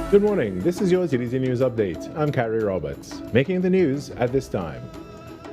Good morning. This is your TDT News Update. I'm Carrie Roberts. Making the news at this time.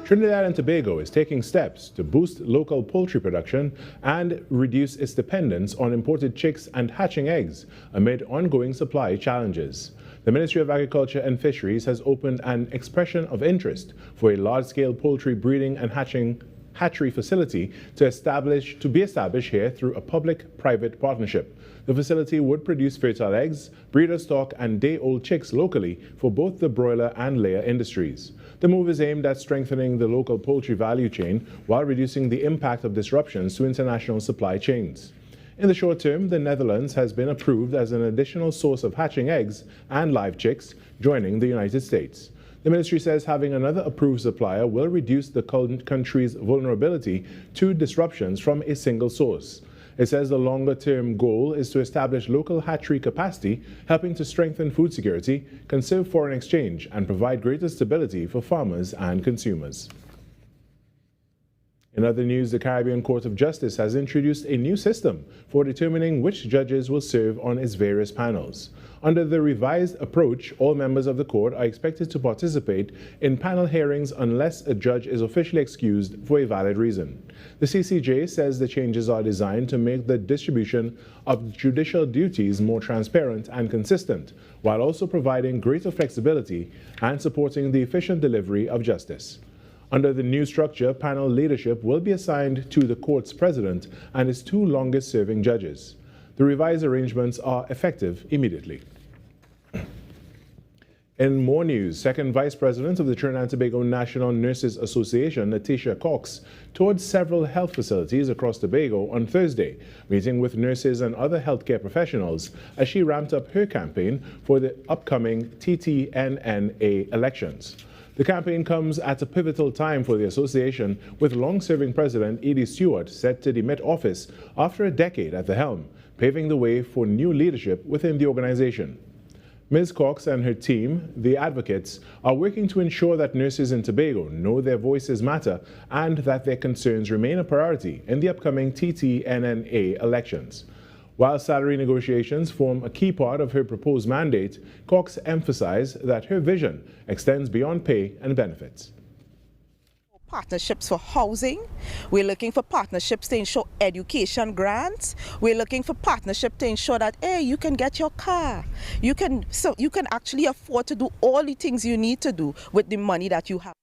Trinidad and Tobago is taking steps to boost local poultry production and reduce its dependence on imported chicks and hatching eggs amid ongoing supply challenges. The Ministry of Agriculture and Fisheries has opened an expression of interest for a large-scale poultry breeding and hatchery facility to be established here through a public-private partnership. The facility would produce fertile eggs, breeder stock, and day-old chicks locally for both the broiler and layer industries. The move is aimed at strengthening the local poultry value chain while reducing the impact of disruptions to international supply chains. In the short term, the Netherlands has been approved as an additional source of hatching eggs and live chicks, joining the United States. The ministry says having another approved supplier will reduce the country's vulnerability to disruptions from a single source. It says the longer-term goal is to establish local hatchery capacity, helping to strengthen food security, conserve foreign exchange, and provide greater stability for farmers and consumers. In other news, the Caribbean Court of Justice has introduced a new system for determining which judges will serve on its various panels. Under the revised approach, all members of the court are expected to participate in panel hearings unless a judge is officially excused for a valid reason. The CCJ says the changes are designed to make the distribution of judicial duties more transparent and consistent, while also providing greater flexibility and supporting the efficient delivery of justice. Under the new structure, panel leadership will be assigned to the court's president and its two longest-serving judges. The revised arrangements are effective immediately. In more news, Second Vice President of the Trinidad and Tobago National Nurses Association, Letitia Cox, toured several health facilities across Tobago on Thursday, meeting with nurses and other healthcare professionals as she ramped up her campaign for the upcoming TTNNA elections. The campaign comes at a pivotal time for the association, with long-serving President Edie Stewart set to demit office after a decade at the helm, paving the way for new leadership within the organization. Ms. Cox and her team, the advocates, are working to ensure that nurses in Tobago know their voices matter and that their concerns remain a priority in the upcoming TTNNA elections. While salary negotiations form a key part of her proposed mandate, Cox emphasized that her vision extends beyond pay and benefits. Partnerships for housing. We're looking for partnerships to ensure education grants. We're looking for partnership to ensure that, hey, you can get your car. You can actually afford to do all the things you need to do with the money that you have.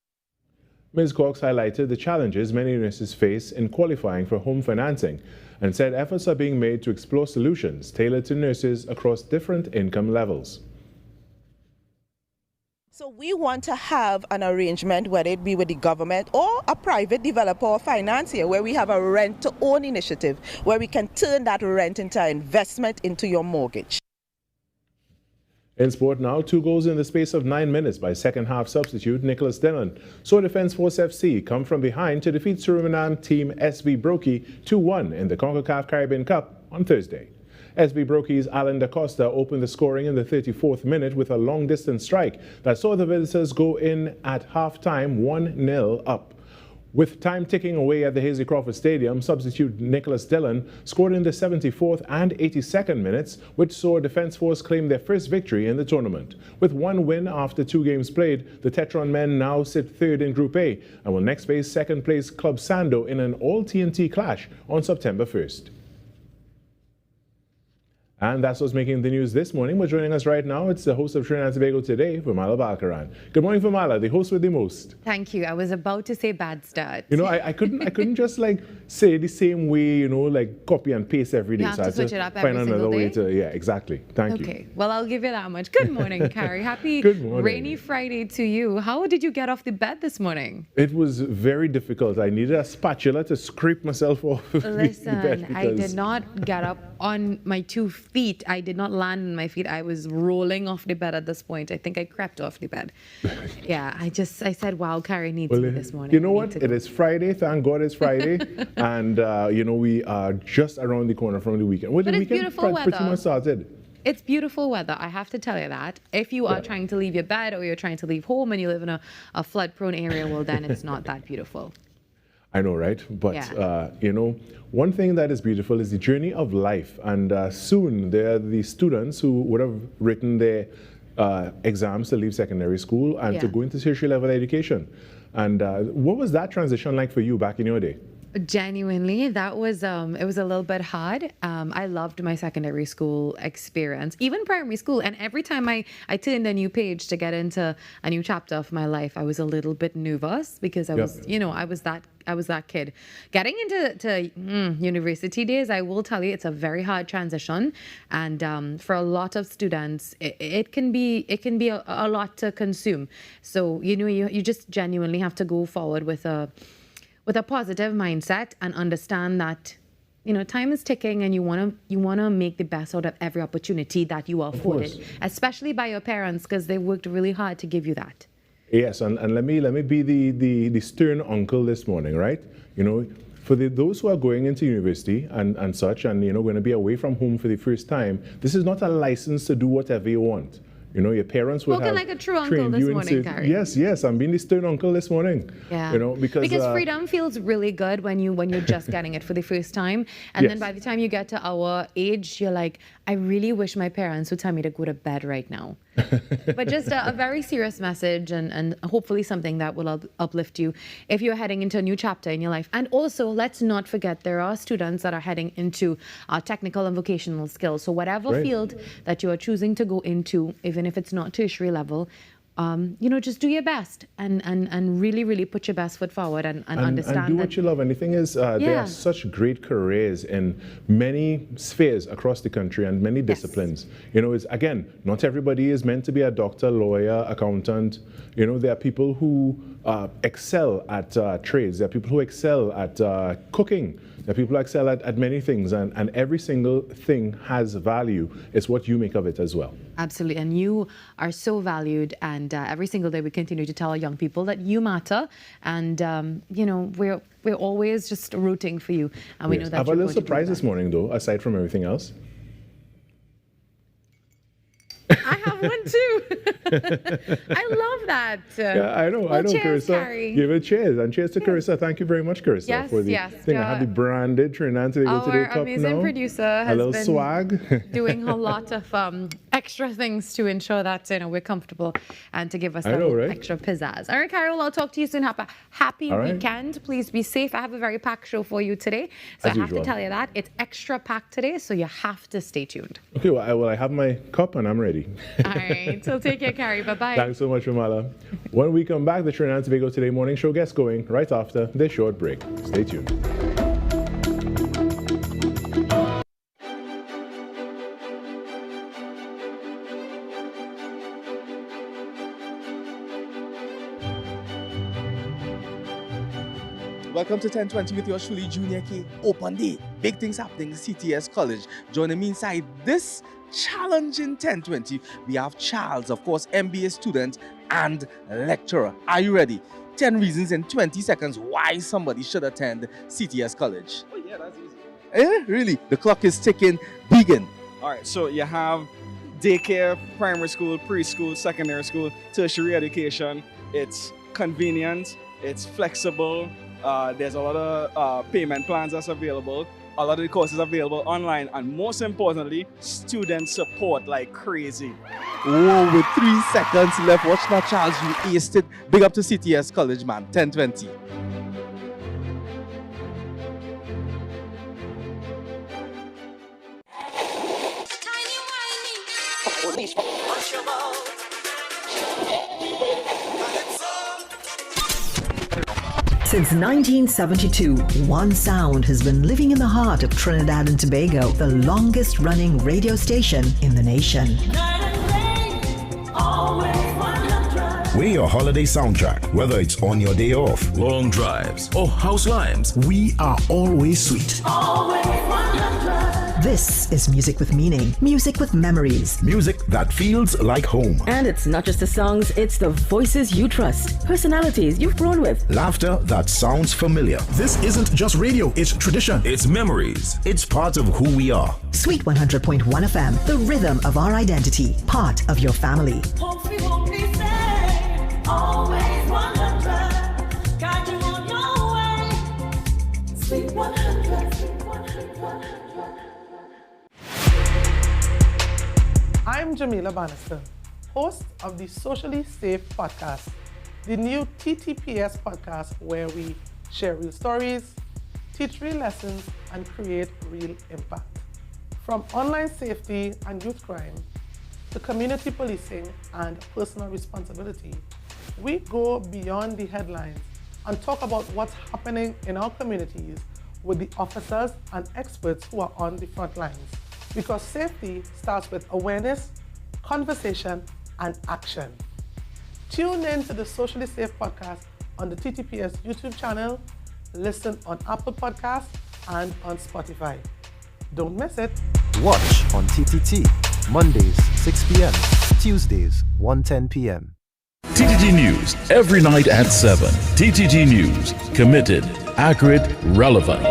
Ms. Cox highlighted the challenges many nurses face in qualifying for home financing and said efforts are being made to explore solutions tailored to nurses across different income levels. So we want to have an arrangement, whether it be with the government or a private developer or financier, where we have a rent-to-own initiative, where we can turn that rent into an investment into your mortgage. In sport now, 2 goals in the space of 9 minutes by second-half substitute Nicholas Dillon saw Defence Force FC come from behind to defeat Suriname team SB Brokey 2-1 in the CONCACAF Caribbean Cup on Thursday. SB Brokey's Alan Da Costa opened the scoring in the 34th minute with a long-distance strike that saw the visitors go in at half-time 1-0 up. With time ticking away at the Hasely Crawford Stadium, substitute Nicholas Dillon scored in the 74th and 82nd minutes, which saw Defence Force claim their first victory in the tournament. With 1 win after 2 games played, the Tetron men now sit third in Group A and will next face second-place Club Sando in an all-TNT clash on September 1st. And that's what's making the news this morning. But joining us right now, it's the host of Trinidad and Tobago Today, Virmala Balkaran. Good morning, Virmala, the host with the most. Thank you. I was about to say bad start. You know, I couldn't just like say the same way, you know, like copy and paste every day. You have so to I switch it up every single day? Yeah, exactly. Thank you. Okay, well, I'll give you that much. Good morning, Carrie. Happy Good morning. Rainy Friday to you. How did you get off the bed this morning? It was very difficult. I needed a spatula to scrape myself off of the bed. Listen, I did not get up on my 2 feet. I did not land on my feet. I was rolling off the bed at this point. I think I crept off the bed. Yeah, I said, wow, Carrie needs me this morning. You know what? It is Friday. Thank God it's Friday. And, you know, we are just around the corner from the weekend. Well, but the it's weekend beautiful weather. Pretty much started. It's beautiful weather, I have to tell you that. If you are trying to leave your bed or you're trying to leave home and you live in a flood-prone area, well, then it's not that beautiful. I know, right? But, one thing that is beautiful is the journey of life. And soon there are the students who would have written their exams to leave secondary school and to go into tertiary level education. And what was that transition like for you back in your day? Genuinely, that was it was a little bit hard. I loved my secondary school experience, even primary school. And every time I turned a new page to get into a new chapter of my life, I was a little bit nervous because I was, I was that kid. Getting into university days, I will tell you, it's a very hard transition, and for a lot of students, it can be a lot to consume. So you just genuinely have to go forward with a positive mindset and understand that time is ticking, and you want to make the best out of every opportunity that you are afforded, especially by your parents, because they worked really hard to give you that. Yes, and let me be the stern uncle this morning, right? For those who are going into university and such, and going to be away from home for the first time, this is not a license to do whatever you want. Your parents would have like a true uncle this morning, Gary. Yes, I'm being the stern uncle this morning. Yeah. Because freedom feels really good when you're just getting it for the first time, and then by the time you get to our age, you're like, I really wish my parents would tell me to go to bed right now. But just a very serious message, and hopefully something that will uplift you if you're heading into a new chapter in your life. And also, let's not forget, there are students that are heading into technical and vocational skills. So whatever field that you are choosing to go into, even if it's not tertiary level, just do your best and really, really put your best foot forward and understand. And do what you love. And the thing is, there are such great careers in many spheres across the country and many disciplines. It's, again, not everybody is meant to be a doctor, lawyer, accountant. There are people who excel at trades. There are people who excel at cooking. There are people who excel at many things, and every single thing has value. It's what you make of it as well. Absolutely, and you are so valued, and every single day we continue to tell our young people that you matter, and we're always just rooting for you, and we know that. I have a little surprise this morning, though, aside from everything else. I have one too. I love that. Yeah, I know. Cheers, Carissa. Harry. Give it cheers, and cheers to Carissa. Thank you very much, Carissa, for the thing. I have the branded Trinidad and Tobago Today cup now. Our amazing producer has been swag, doing a lot of extra things to ensure that we're comfortable and to give us that extra pizzazz. All right, Carol, I'll talk to you soon. Have a happy weekend. Please be safe. I have a very packed show for you today, so I have to tell you that it's extra packed today, so you have to stay tuned. Okay, well, I have my cup and I'm ready. All right, so take care, Carrie. Bye-bye. Thanks so much, Virmala. When we come back, the Trinidad and Tobago Today morning show gets going right after this short break. Stay tuned. Welcome to 1020 with yours truly, Junior K. Open day. Big things happening at CTS College. Joining me inside this challenging 1020, we have Charles, of course, MBA student and lecturer. Are you ready? 10 reasons in 20 seconds why somebody should attend CTS College. Oh yeah, that's easy. Eh? Really? The clock is ticking. Begin. All right, so you have daycare, primary school, preschool, secondary school, tertiary education. It's convenient, it's flexible. There's a lot of payment plans that's available. A lot of the courses available online, and most importantly, student support like crazy. Whoa, with 3 seconds left. Watch now, Charles. You aced it. Big up to CTS College, man. 1020. Since 1972, one sound has been living in the heart of Trinidad and Tobago, the longest running radio station in the nation. We're your holiday soundtrack, whether it's on your day off, long drives, or house lives. We are always sweet. This is music with meaning, music with memories. Music that feels like home. And it's not just the songs, it's the voices you trust, personalities you've grown with. Laughter that sounds familiar. This isn't just radio, it's tradition. It's memories. It's part of who we are. Sweet 100.1 FM, the rhythm of our identity, part of your family. Always 100, guide you on your way. I'm Jamila Bannister, host of the Socially Safe podcast, the new TTPS podcast where we share real stories, teach real lessons, and create real impact. From online safety and youth crime to community policing and personal responsibility, we go beyond the headlines and talk about what's happening in our communities with the officers and experts who are on the front lines. Because safety starts with awareness, conversation, and action. Tune in to the Socially Safe podcast on the TTPS YouTube channel, listen on Apple Podcasts and on Spotify. Don't miss it. Watch on TTT, Mondays 6 p.m., Tuesdays 1:10 p.m. TTG News every night at 7. TTG News, committed, accurate, relevant.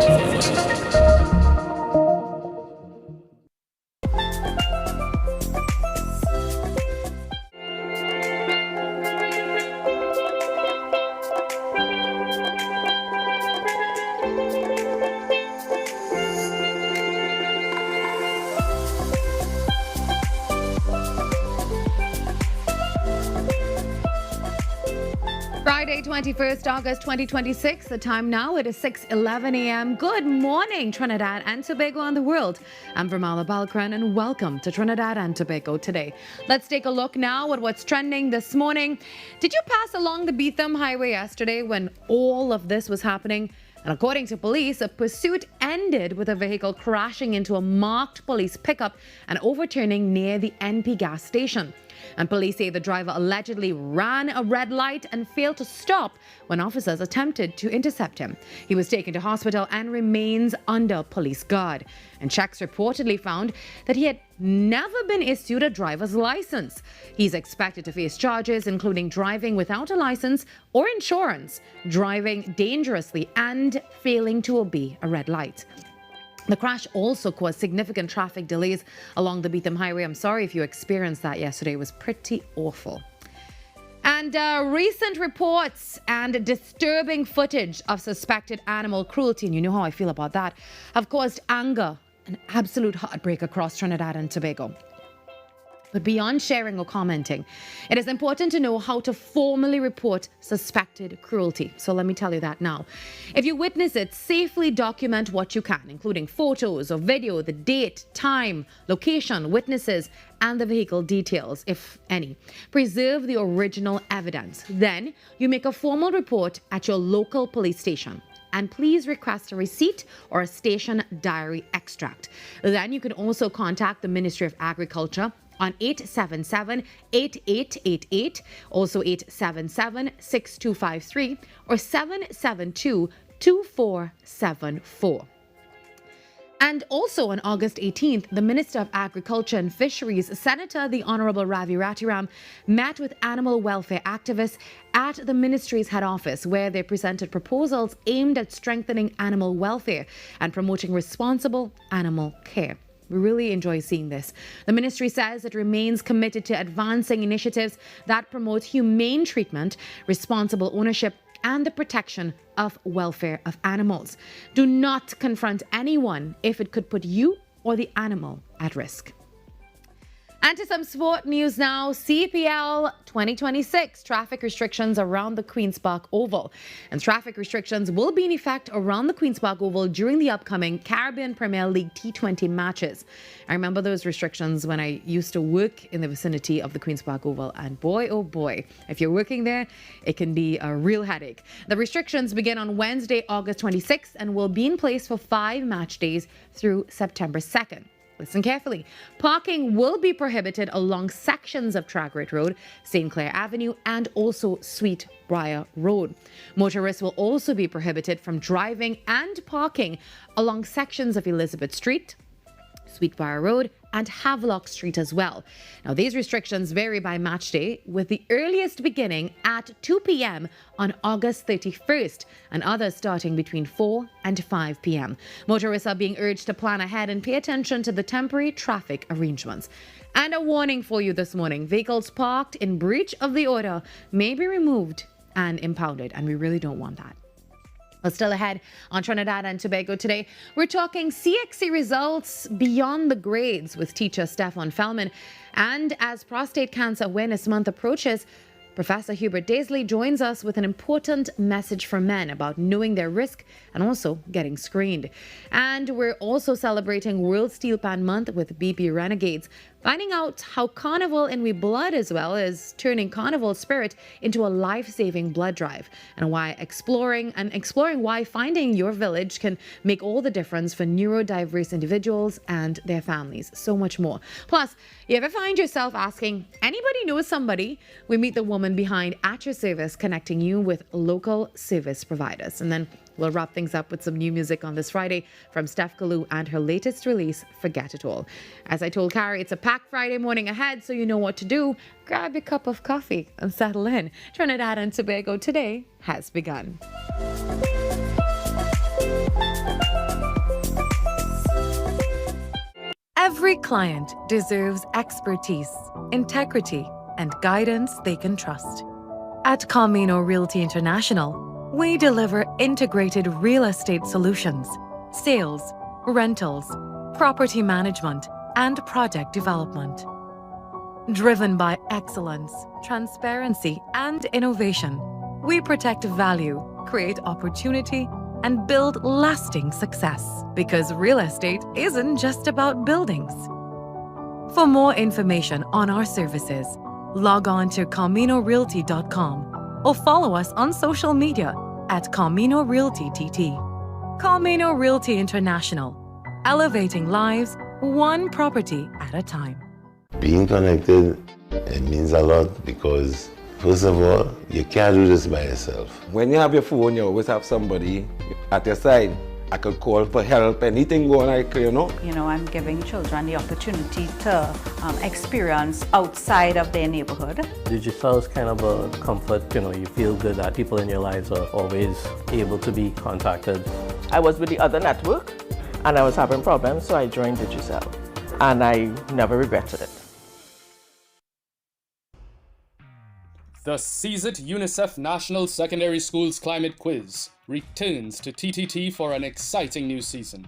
Friday, 21st August 2026. The time now, it is 6:11 a.m. Good morning, Trinidad and Tobago and the world. I'm Virmala Balkaran and welcome to Trinidad and Tobago Today. Let's take a look now at what's trending this morning. Did you pass along the Beetham Highway yesterday when all of this was happening? And according to police, a pursuit ended with a vehicle crashing into a marked police pickup and overturning near the NP gas station. And police say the driver allegedly ran a red light and failed to stop when officers attempted to intercept him. He was taken to hospital and remains under police guard. And checks reportedly found that he had never been issued a driver's license. He's expected to face charges including driving without a license or insurance, driving dangerously, and failing to obey a red light. The crash also caused significant traffic delays along the Beetham Highway. I'm sorry if you experienced that yesterday. It was pretty awful. And recent reports and disturbing footage of suspected animal cruelty, and you know how I feel about that, have caused anger and absolute heartbreak across Trinidad and Tobago. But beyond sharing or commenting, it is important to know how to formally report suspected cruelty. So let me tell you that now. If you witness it, safely document what you can, including photos or video, the date, time, location, witnesses, and the vehicle details, if any. Preserve the original evidence. Then you make a formal report at your local police station. And please request a receipt or a station diary extract. Then you can also contact the Ministry of Agriculture on 877-8888, also 877-6253 or 772-2474. And also on August 18th, the Minister of Agriculture and Fisheries, Senator the Honorable Ravi Ratiram, met with animal welfare activists at the ministry's head office, where they presented proposals aimed at strengthening animal welfare and promoting responsible animal care. We really enjoy seeing this. The ministry says it remains committed to advancing initiatives that promote humane treatment, responsible ownership, and the protection of welfare of animals. Do not confront anyone if it could put you or the animal at risk. And to some sport news now. CPL 2026 traffic restrictions around the Queen's Park Oval. And traffic restrictions will be in effect around the Queen's Park Oval during the upcoming Caribbean Premier League T20 matches. I remember those restrictions when I used to work in the vicinity of the Queen's Park Oval. And boy, oh boy, if you're working there, it can be a real headache. The restrictions begin on Wednesday, August 26th and will be in place for 5 match days through September 2nd. Listen carefully. Parking will be prohibited along sections of Tragrate Road, St. Clair Avenue, and also Sweetbriar Road. Motorists will also be prohibited from driving and parking along sections of Elizabeth Street, Sweetbriar Road, and Havelock Street as well. Now, these restrictions vary by match day, with the earliest beginning at 2 p.m. on August 31st and others starting between 4 and 5 p.m. Motorists are being urged to plan ahead and pay attention to the temporary traffic arrangements. And a warning for you this morning: vehicles parked in breach of the order may be removed and impounded, and we really don't want that. Well, still ahead on Trinidad and Tobago today, we're talking CXC results beyond the grades with teacher Stefan Fellman. And as Prostate Cancer Awareness Month approaches, Professor Hubert Daisley joins us with an important message for men about knowing their risk and also getting screened. And we're also celebrating World Steel Pan Month with BP Renegades, finding out how Carnival in We Blood as well is turning Carnival spirit into a life-saving blood drive, and why exploring why finding your village can make all the difference for neurodiverse individuals and their families. So much more. Plus, you ever find yourself asking, anybody knows somebody? We meet the woman behind At Your Service, connecting you with local service providers. And then we'll wrap things up with some new music on this Friday from Steph Kalu and her latest release, Forget It All. As I told Carrie, it's a packed Friday morning ahead, so you know what to do. Grab your cup of coffee and settle in. Trinidad and Tobago today has begun. Every client deserves expertise, integrity, and guidance they can trust. At Camino Realty International, we deliver integrated real estate solutions, sales, rentals, property management, and project development. Driven by excellence, transparency, and innovation, we protect value, create opportunity, and build lasting success. Because real estate isn't just about buildings. For more information on our services, log on to CaminoRealty.com or follow us on social media at Camino Realty TT. Camino Realty International, elevating lives one property at a time. Being connected, it means a lot because, first of all, you can't do this by yourself. When you have your phone, you always have somebody at your side. I could call for help, anything going like, I'm giving children the opportunity to experience outside of their neighborhood. Digital is kind of a comfort, you feel good that people in your lives are always able to be contacted. I was with the other network and I was having problems, so I joined Digicel and I never regretted it. The CZIT UNICEF National Secondary Schools Climate Quiz returns to TTT for an exciting new season.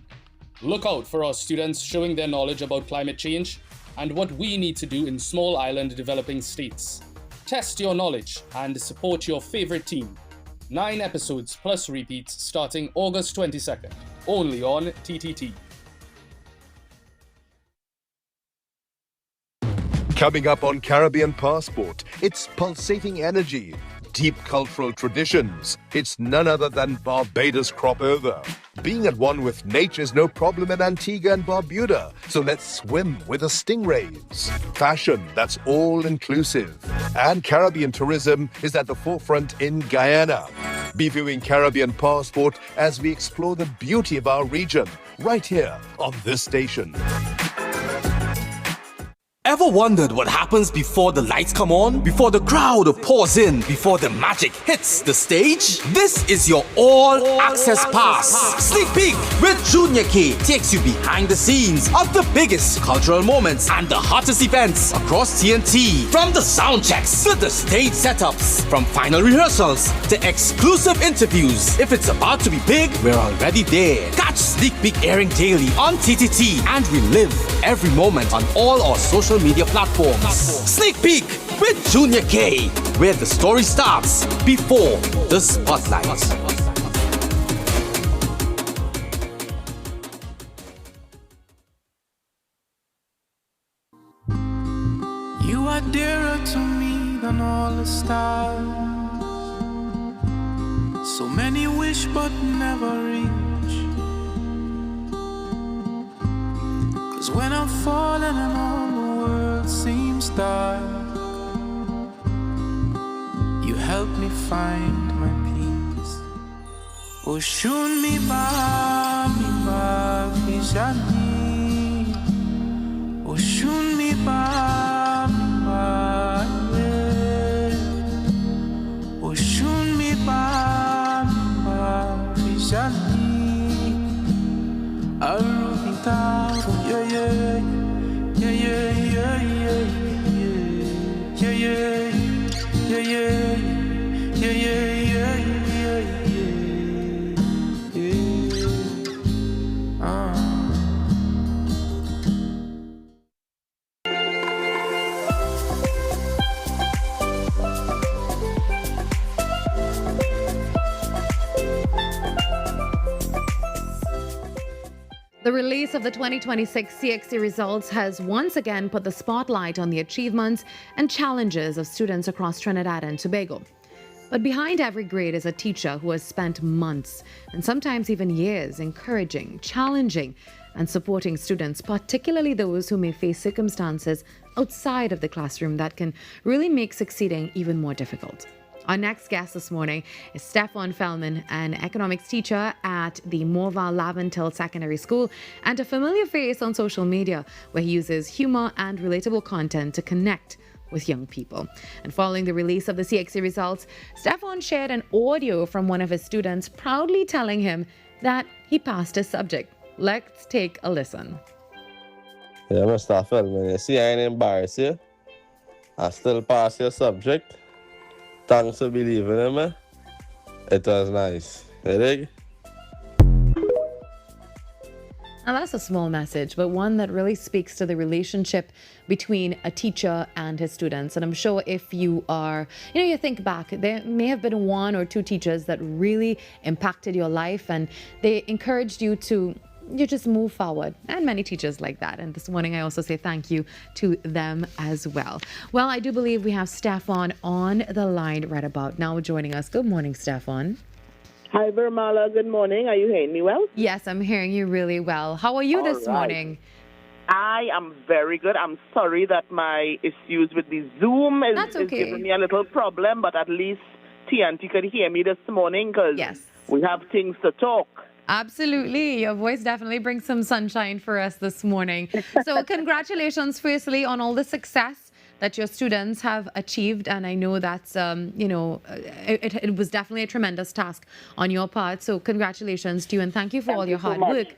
Look out for our students showing their knowledge about climate change and what we need to do in small island developing states. Test your knowledge and support your favorite team. 9 episodes plus repeats starting August 22nd, only on TTT. Coming up on Caribbean Passport, it's pulsating energy, deep cultural traditions. It's none other than Barbados crop over. Being at one with nature is no problem in Antigua and Barbuda, so let's swim with the stingrays. Fashion that's all-inclusive. And Caribbean tourism is at the forefront in Guyana. Be viewing Caribbean Passport as we explore the beauty of our region, right here on this station. Ever wondered what happens before the lights come on? Before the crowd pours in? Before the magic hits the stage? This is your all-access pass. Sneak Peek with Junior K takes you behind the scenes of the biggest cultural moments and the hottest events across TNT. From the sound checks to the stage setups, from final rehearsals to exclusive interviews. If it's about to be big, we're already there. Catch Sneak Peek airing daily on TTT and relive every moment on all our social media platforms. Sneak Peek with Junior K, where the story starts before the spotlight. You are dearer to me than all the stars. So many wish but never reach. 'Cause when I'm falling and all the world seems dark, you help me find my peace. Oh, shun mi ba fishani. Oh, shun mi ba yeah. Oh, shun mi ba fishani. Arubita, yeah, yeah. Yeah, yeah, yeah, yeah, yeah, yeah, yeah, yeah, yeah, yeah, yeah, yeah, yeah. The release of the 2026 CXC results has once again put the spotlight on the achievements and challenges of students across Trinidad and Tobago. But behind every grade is a teacher who has spent months and sometimes even years encouraging, challenging, and supporting students, particularly those who may face circumstances outside of the classroom that can really make succeeding even more difficult. Our next guest this morning is Stefan Feldman, an economics teacher at the Morval Laventil Secondary School and a familiar face on social media where he uses humor and relatable content to connect with young people. And following the release of the CXC results, Stefan shared an audio from one of his students proudly telling him that he passed his subject. Let's take a listen. Yeah, Mr. Feldman, you see, I ain't embarrassed you. I still pass your subject. Thanks for believing in me. It was nice. You dig? Now that's a small message, but one that really speaks to the relationship between a teacher and his students. And I'm sure if you are, you think back, there may have been one or two teachers that really impacted your life and they encouraged you to just move forward, and many teachers like that. And this morning I also say thank you to them as well. Well, I do believe we have Stefan on the line right about now joining us. Good morning, Stefan. Hi, Virmala. Good morning. Are you hearing me well? Yes, I'm hearing you really well. How are you this morning? I am very good. I'm sorry that my issues with the Zoom is giving me a little problem, but at least TNT could hear me this morning because we have things to talk. Absolutely. Your voice definitely brings some sunshine for us this morning. So congratulations, firstly, on all the success that your students have achieved. And I know that's, it was definitely a tremendous task on your part. So congratulations to you and thank you for all your hard work.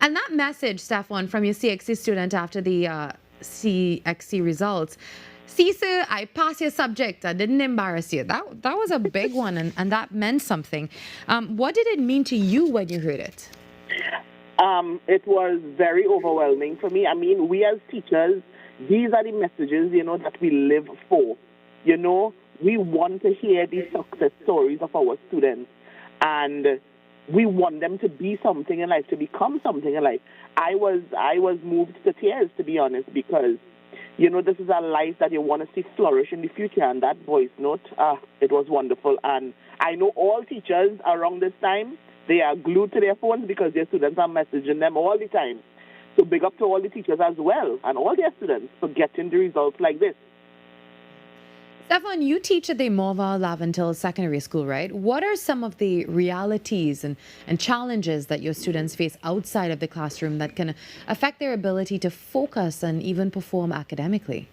And that message, Stefan, from your CXC student after the CXC results, "See, sir, I passed your subject. I didn't embarrass you." That was a big one, and that meant something. What did it mean to you when you heard it? It was very overwhelming for me. I mean, we as teachers, these are the messages, that we live for. We want to hear the success stories of our students, and we want them to be something in life, to become something in life. I was moved to tears, to be honest, because this is a life that you want to see flourish in the future. And that voice note, it was wonderful. And I know all teachers around this time, they are glued to their phones because their students are messaging them all the time. So big up to all the teachers as well and all their students for getting the results like this. Stefan, you teach at the Morval Laventil Secondary School, right? What are some of the realities and challenges that your students face outside of the classroom that can affect their ability to focus and even perform academically?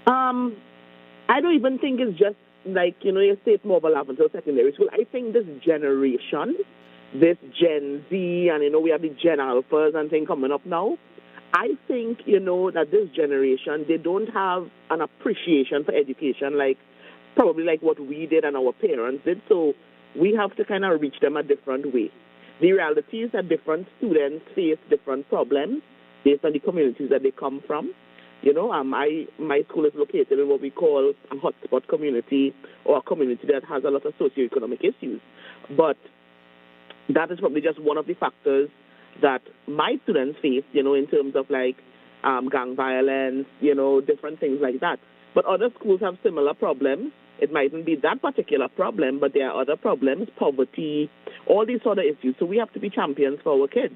I don't even think it's just like, your state Morval Laventil Secondary School. I think this generation, this Gen Z, and, we have the Gen Alphas and things coming up now. I think, that this generation, they don't have an appreciation for education probably like what we did and our parents did. So we have to kind of reach them a different way. The reality is that different students face different problems based on the communities that they come from. My school is located in what we call a hotspot community, or a community that has a lot of socioeconomic issues. But that is probably just one of the factors that my students face, in terms of gang violence, different things like that. But other schools have similar problems. It mightn't be that particular problem, but there are other problems, poverty, all these sort of issues. So we have to be champions for our kids.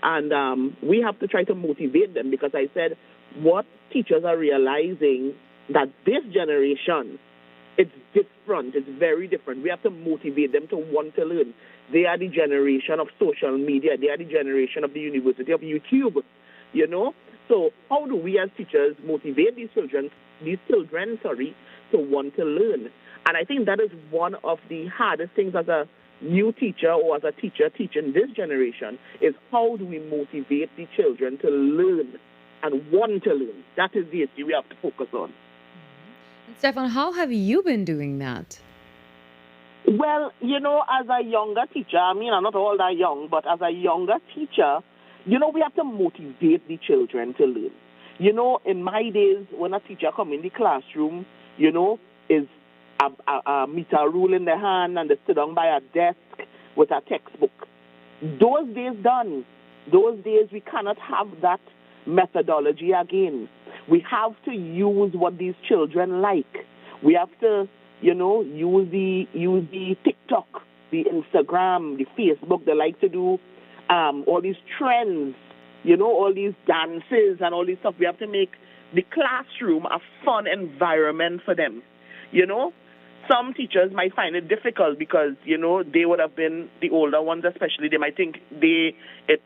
And we have to try to motivate them, because I said what teachers are realizing that this generation, it's different. It's very different. We have to motivate them to want to learn. They are the generation of social media. They are the generation of the University of YouTube, So how do we as teachers motivate these children, to want to learn? And I think that is one of the hardest things as a new teacher or as a teacher teaching this generation, is how do we motivate the children to learn and want to learn? That is the issue we have to focus on. Stefan, how have you been doing that? Well, as a younger teacher, I'm not all that young, but as a younger teacher, we have to motivate the children to learn. In my days, when a teacher come in the classroom, is a meter rule in their hand and they sit down by a desk with a textbook. Those days done. Those days we cannot have that methodology again. We have to use what these children like. We have to, use the TikTok, the Instagram, the Facebook. They like to do all these trends, all these dances and all this stuff. We have to make the classroom a fun environment for them. Some teachers might find it difficult because, they would have been, the older ones especially, they might think it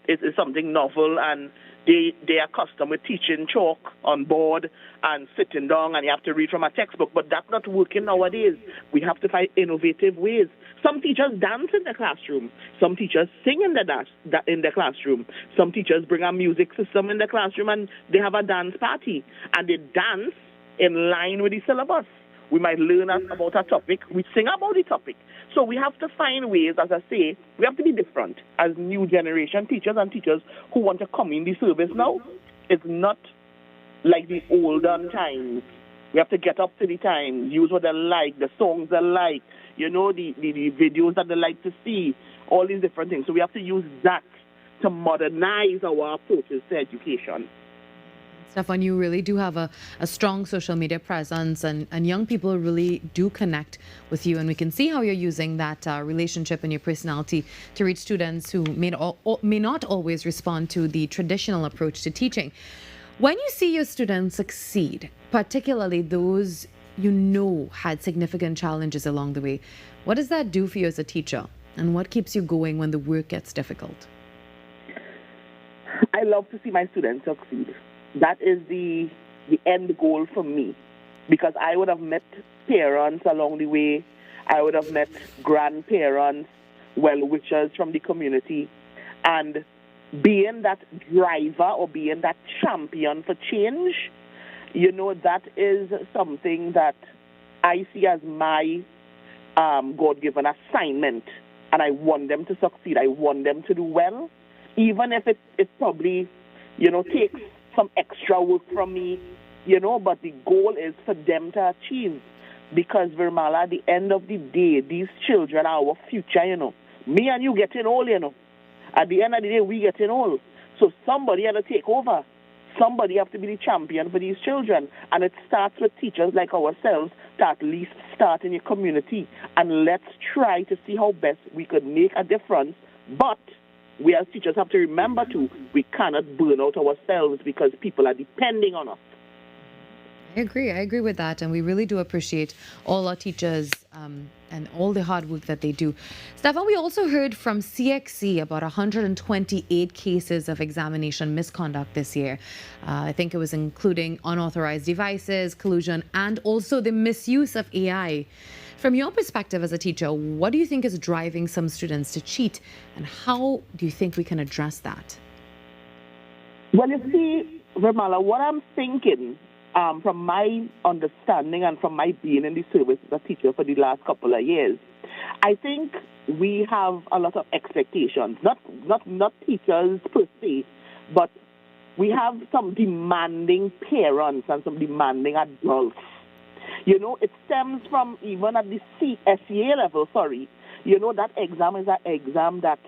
is something novel and they are accustomed with teaching chalk on board and sitting down and you have to read from a textbook. But that's not working nowadays. We have to find innovative ways. Some teachers dance in the classroom. Some teachers sing in the classroom. Some teachers bring a music system in the classroom and they have a dance party. And they dance in line with the syllabus. We might learn about a topic. We sing about the topic. So we have to find ways, as I say, we have to be different as new generation teachers and teachers who want to come in the service now. It's not like the olden times. We have to get up to the times, use what they like, the songs they like, the videos that they like to see, all these different things. So we have to use that to modernize our approaches to education. Stefan, you really do have a strong social media presence and young people really do connect with you. And we can see how you're using that relationship and your personality to reach students who may not always respond to the traditional approach to teaching. When you see your students succeed, particularly those had significant challenges along the way, what does that do for you as a teacher? And what keeps you going when the work gets difficult? I love to see my students succeed. That is the end goal for me, because I would have met parents along the way. I would have met grandparents, well-wishers from the community, and being that driver or being that champion for change, that is something that I see as my God-given assignment, and I want them to succeed. I want them to do well, even if it probably, takes some extra work from me, but the goal is for them to achieve. Because, Virmala, at the end of the day, these children are our future, Me and you getting old, At the end of the day, we getting old. So somebody has to take over. Somebody have to be the champion for these children. And it starts with teachers like ourselves to at least start in your community. And let's try to see how best we could make a difference. But we as teachers have to remember we cannot burn out ourselves because people are depending on us. I agree with that, and we really do appreciate all our teachers and all the hard work that they do. Stefan, we also heard from CXC about 128 cases of examination misconduct this year. I think it was including unauthorized devices, collusion, and also the misuse of AI. From your perspective as a teacher, what do you think is driving some students to cheat, and how do you think we can address that? Well, you see, Virmala, what I'm thinking, from my understanding and from my being in the service as a teacher for the last couple of years, I think we have a lot of expectations, not teachers per se, but we have some demanding parents and some demanding adults. It stems from even at the SEA level, that exam is an exam that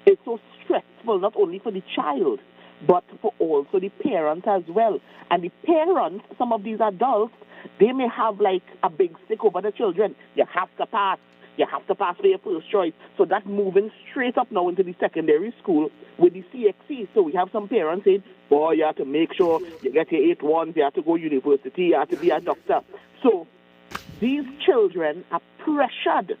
is so stressful, not only for the child, but for also the parents as well. And the parents, some of these adults, they may have like a big stick over the children. You have to pass. You have to pass for your first choice. So that's moving straight up now into the secondary school with the CXC. So we have some parents saying, boy, you have to make sure you get your 8-1s, you have to go university, you have to be a doctor. So these children are pressured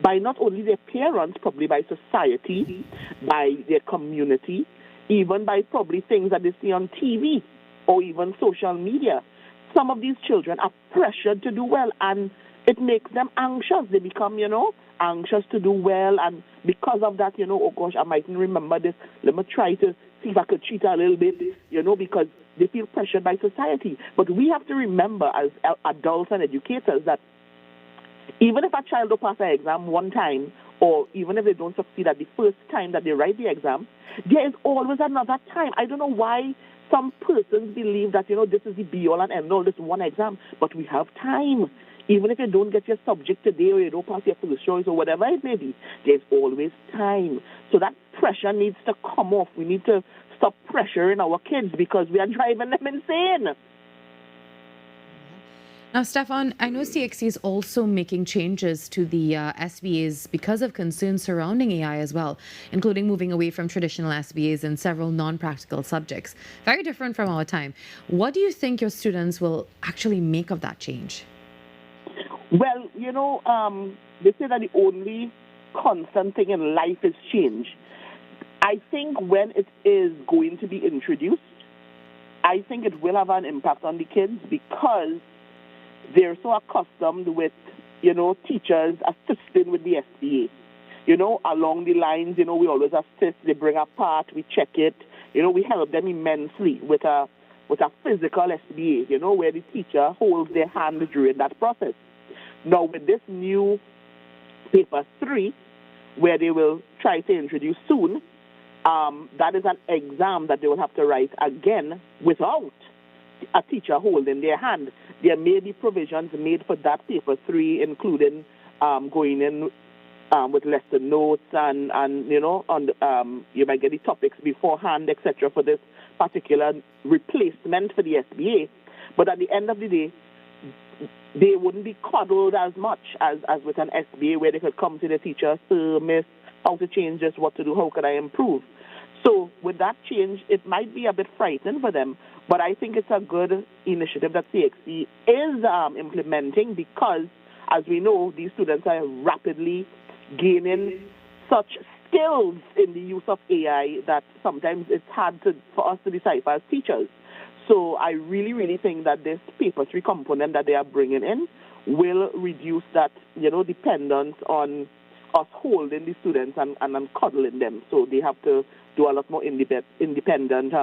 by not only their parents, probably by society, by their community, even by probably things that they see on TV or even social media. Some of these children are pressured to do well, and it makes them anxious. They become, anxious to do well, and because of that, oh gosh, I mightn't remember this. Let me try to see if I could cheat a little bit, because they feel pressured by society. But we have to remember as adults and educators that even if a child will pass an exam one time, or even if they don't succeed at the first time that they write the exam, there is always another time. I don't know why some persons believe that, this is the be-all and end-all, this one exam, but we have time. Even if you don't get your subject today or you don't pass your first choice or whatever it may be, there's always time. So that pressure needs to come off. We need to stop pressuring our kids because we are driving them insane. Now, Stefan, I know CXC is also making changes to the SBAs because of concerns surrounding AI as well, including moving away from traditional SBAs in several non-practical subjects. Very different from our time. What do you think your students will actually make of that change? Well, they say that the only constant thing in life is change. I think when it is going to be introduced, I think it will have an impact on the kids because they're so accustomed with, teachers assisting with the SBA. Along the lines, we always assist, they bring a part, we check it. We help them immensely with a physical SBA, where the teacher holds their hand during that process. Now, with this new paper 3, where they will try to introduce soon, that is an exam that they will have to write again without a teacher holding their hand. There may be provisions made for that paper 3, including going in with lesson notes and you might get the topics beforehand, etc., for this particular replacement for the SBA. But at the end of the day, they wouldn't be coddled as much as with an SBA where they could come to the teacher, sir, miss, how to change this, what to do, how can I improve? So with that change, it might be a bit frightening for them, but I think it's a good initiative that CXC is implementing because, as we know, these students are rapidly gaining such skills in the use of AI that sometimes it's hard for us to decipher as teachers. So I really, really think that this paper 3 component that they are bringing in will reduce that, dependence on us holding the students and coddling them. So they have to do a lot more independent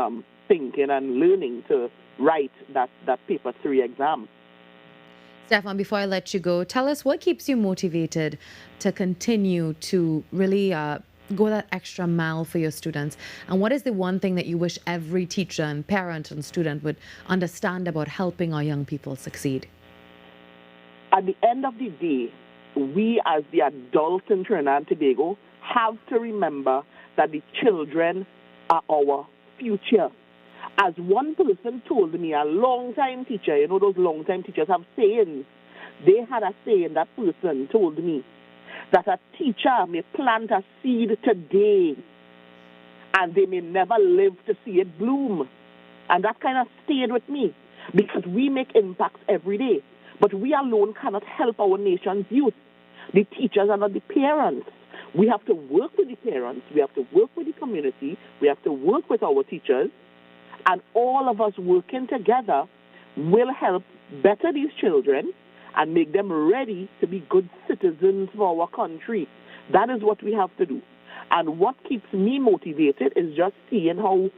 thinking and learning to write that paper 3 exam. Stefan, before I let you go, tell us what keeps you motivated to continue to really go that extra mile for your students, and what is the one thing that you wish every teacher and parent and student would understand about helping our young people succeed? At the end of the day, we as the adults in Trinidad and Tobago have to remember that the children are our future. As one person told me, a long-time teacher, those long-time teachers have sayings. They had a saying, that person told me, that a teacher may plant a seed today and they may never live to see it bloom. And that kind of stayed with me because we make impacts every day. But we alone cannot help our nation's youth. The teachers are not the parents. We have to work with the parents. We have to work with the community. We have to work with our teachers. And all of us working together will help better these children and make them ready to be good citizens for our country. That is what we have to do. And what keeps me motivated is just seeing how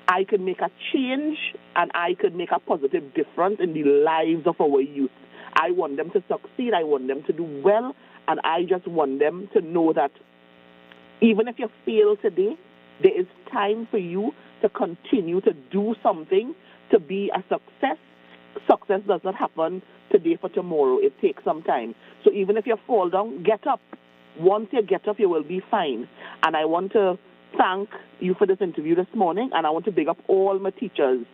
I can make a change and I could make a positive difference in the lives of our youth. I want them to succeed. I want them to do well. And I just want them to know that even if you fail today, there is time for you to continue to do something to be a success. Success does not happen today for tomorrow. It takes some time. So even if you fall down, get up. Once you get up, you will be fine. And I want to thank you for this interview this morning, and I want to big up all my teachers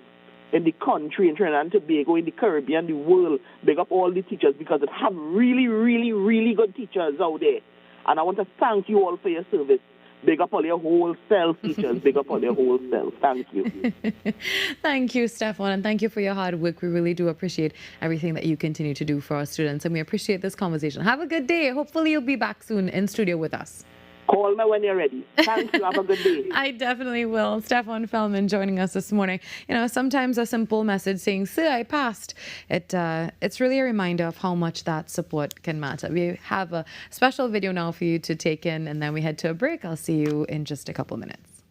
in the country, in Trinidad and Tobago, in the Caribbean, the world. Big up all the teachers because it have really, really, really good teachers out there. And I want to thank you all for your service. Big up all your whole self, teachers. Big up all your whole self. Thank you. Thank you, Stefan, and thank you for your hard work. We really do appreciate everything that you continue to do for our students, and we appreciate this conversation. Have a good day. Hopefully you'll be back soon in studio with us. Call me when you're ready. Thank you. Have a good day. I definitely will. Stefan Feldman joining us this morning. Sometimes a simple message saying, "Sir, I passed." It's really a reminder of how much that support can matter. We have a special video now for you to take in, and then we head to a break. I'll see you in just a couple minutes.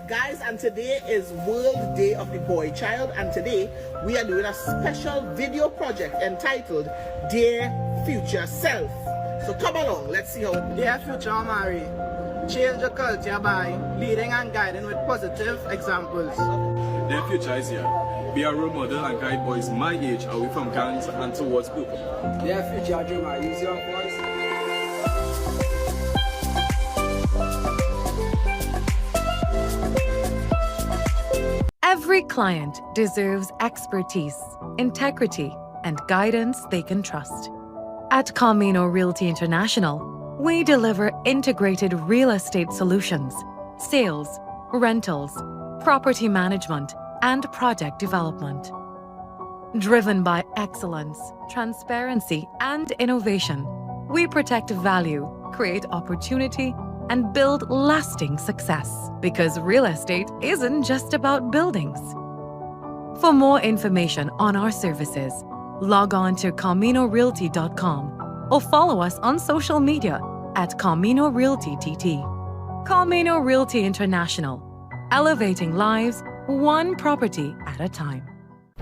Guys, and today is World Day of the Boy Child, and today we are doing a special video project entitled Dear Future Self. So come along, let's see how it goes. Dear Future Mary, change the culture by leading and guiding with positive examples. Dear Future is here. be a role model and guide boys my age away from gangs and towards people. Their future dreamer, use your voice. Every client deserves expertise, integrity, and guidance they can trust. At Camino Realty International, we deliver integrated real estate solutions, sales, rentals, property management, and project development. Driven by excellence, transparency, and innovation, we protect value, create opportunity, and build lasting success. Because real estate isn't just about buildings. For more information on our services, log on to CaminoRealty.com or follow us on social media at Camino Realty TT. Camino Realty International, elevating lives one property at a time.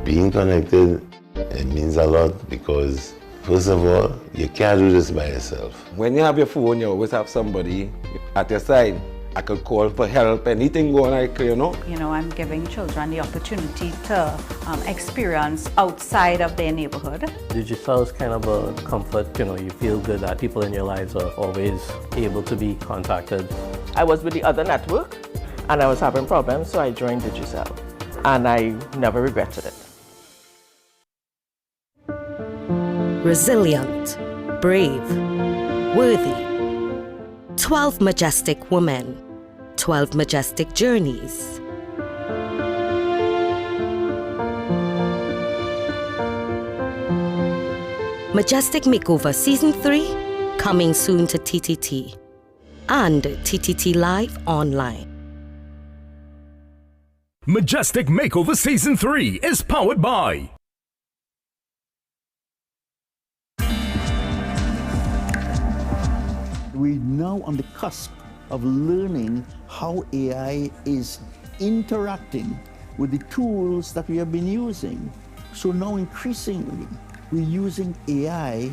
Being connected, it means a lot because, first of all, you can't do this by yourself. When you have your phone, you always have somebody at your side. I could call for help, anything going like, You know, I'm giving children the opportunity to experience outside of their neighborhood. Digital is kind of a comfort, you feel good that people in your lives are always able to be contacted. I was with the other network and I was having problems, so I joined Digicel and I never regretted it. Resilient, brave, worthy. 12 majestic women, 12 majestic journeys. Majestic Makeover Season 3, coming soon to TTT and TTT Live Online. Majestic Makeover Season 3 is powered by we're now on the cusp of learning how AI is interacting with the tools that we have been using. So now increasingly, we're using AI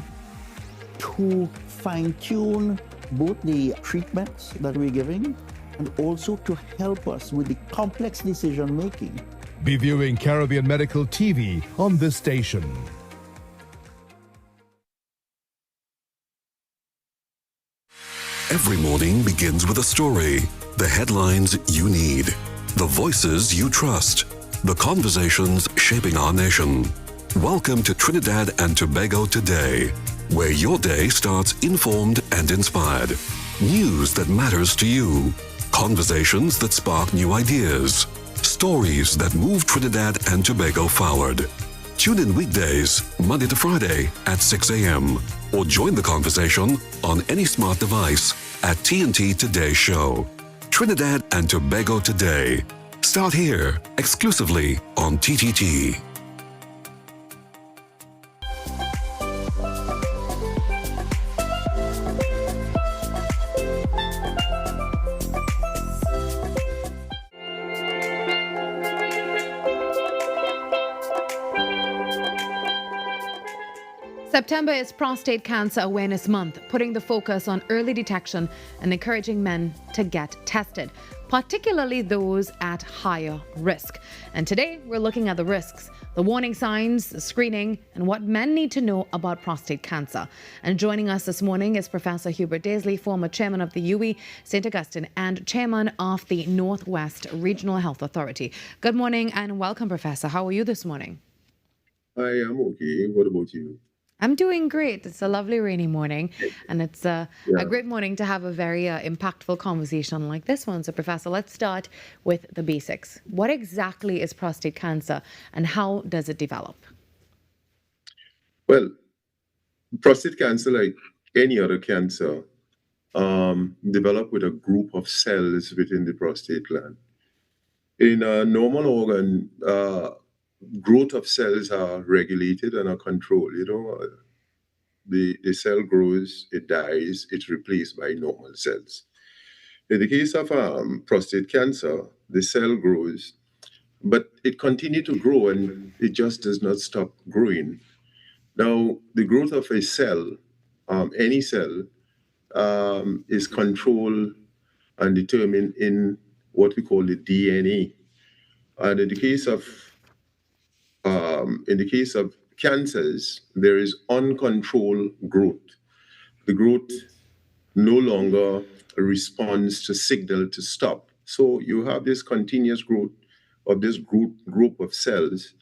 to fine-tune both the treatments that we're giving and also to help us with the complex decision-making. Be viewing Caribbean Medical TV on this station. Every morning begins with a story, the headlines you need, the voices you trust, the conversations shaping our nation. Welcome to Trinidad and Tobago Today, where your day starts informed and inspired. News that matters to you, conversations that spark new ideas, stories that move Trinidad and Tobago forward. Tune in weekdays, Monday to Friday at 6 a.m. or join the conversation on any smart device at TNT Today Show. Trinidad and Tobago Today. Start here, exclusively on TTT. September is Prostate Cancer Awareness Month, putting the focus on early detection and encouraging men to get tested, particularly those at higher risk. And today, we're looking at the risks, the warning signs, the screening, and what men need to know about prostate cancer. And joining us this morning is Professor Hubert Daisley, former chairman of the UWI St. Augustine and chairman of the Northwest Regional Health Authority. Good morning and welcome, Professor. How are you this morning? I am okay. What about you? I'm doing great. It's a lovely rainy morning, and it's a great morning to have a very impactful conversation like this one. So, Professor, let's start with the basics. What exactly is prostate cancer, and how does it develop? Well, prostate cancer, like any other cancer, develop with a group of cells within the prostate gland. In a normal organ, growth of cells are regulated and are controlled. The cell grows, it dies, it's replaced by normal cells. In the case of prostate cancer, the cell grows, but it continues to grow and it just does not stop growing. Now, the growth of a cell, any cell, is controlled and determined in what we call the DNA. And in the case of in the case of cancers, there is uncontrolled growth. The growth no longer responds to signal to stop. So you have this continuous growth of this group of cells,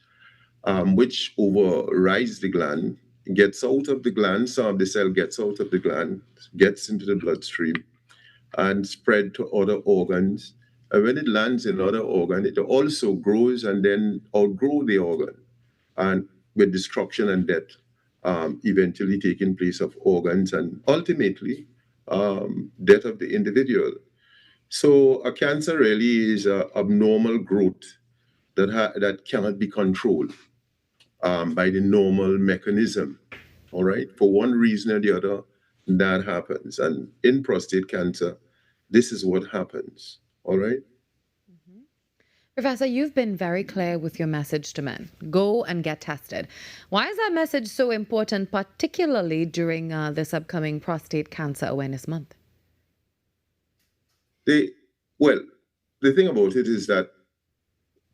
which overrides the gland, gets out of the gland. Some of the cell gets out of the gland, gets into the bloodstream, and spread to other organs. And when it lands in other organ, it also grows and then outgrow the organ, and with destruction and death eventually taking place of organs and ultimately death of the individual. So a cancer really is an abnormal growth that cannot be controlled by the normal mechanism. All right, for one reason or the other, that happens. And in prostate cancer, this is what happens. All right. Professor, you've been very clear with your message to men. Go and get tested. Why is that message so important, particularly during this upcoming Prostate Cancer Awareness Month? The thing about it is that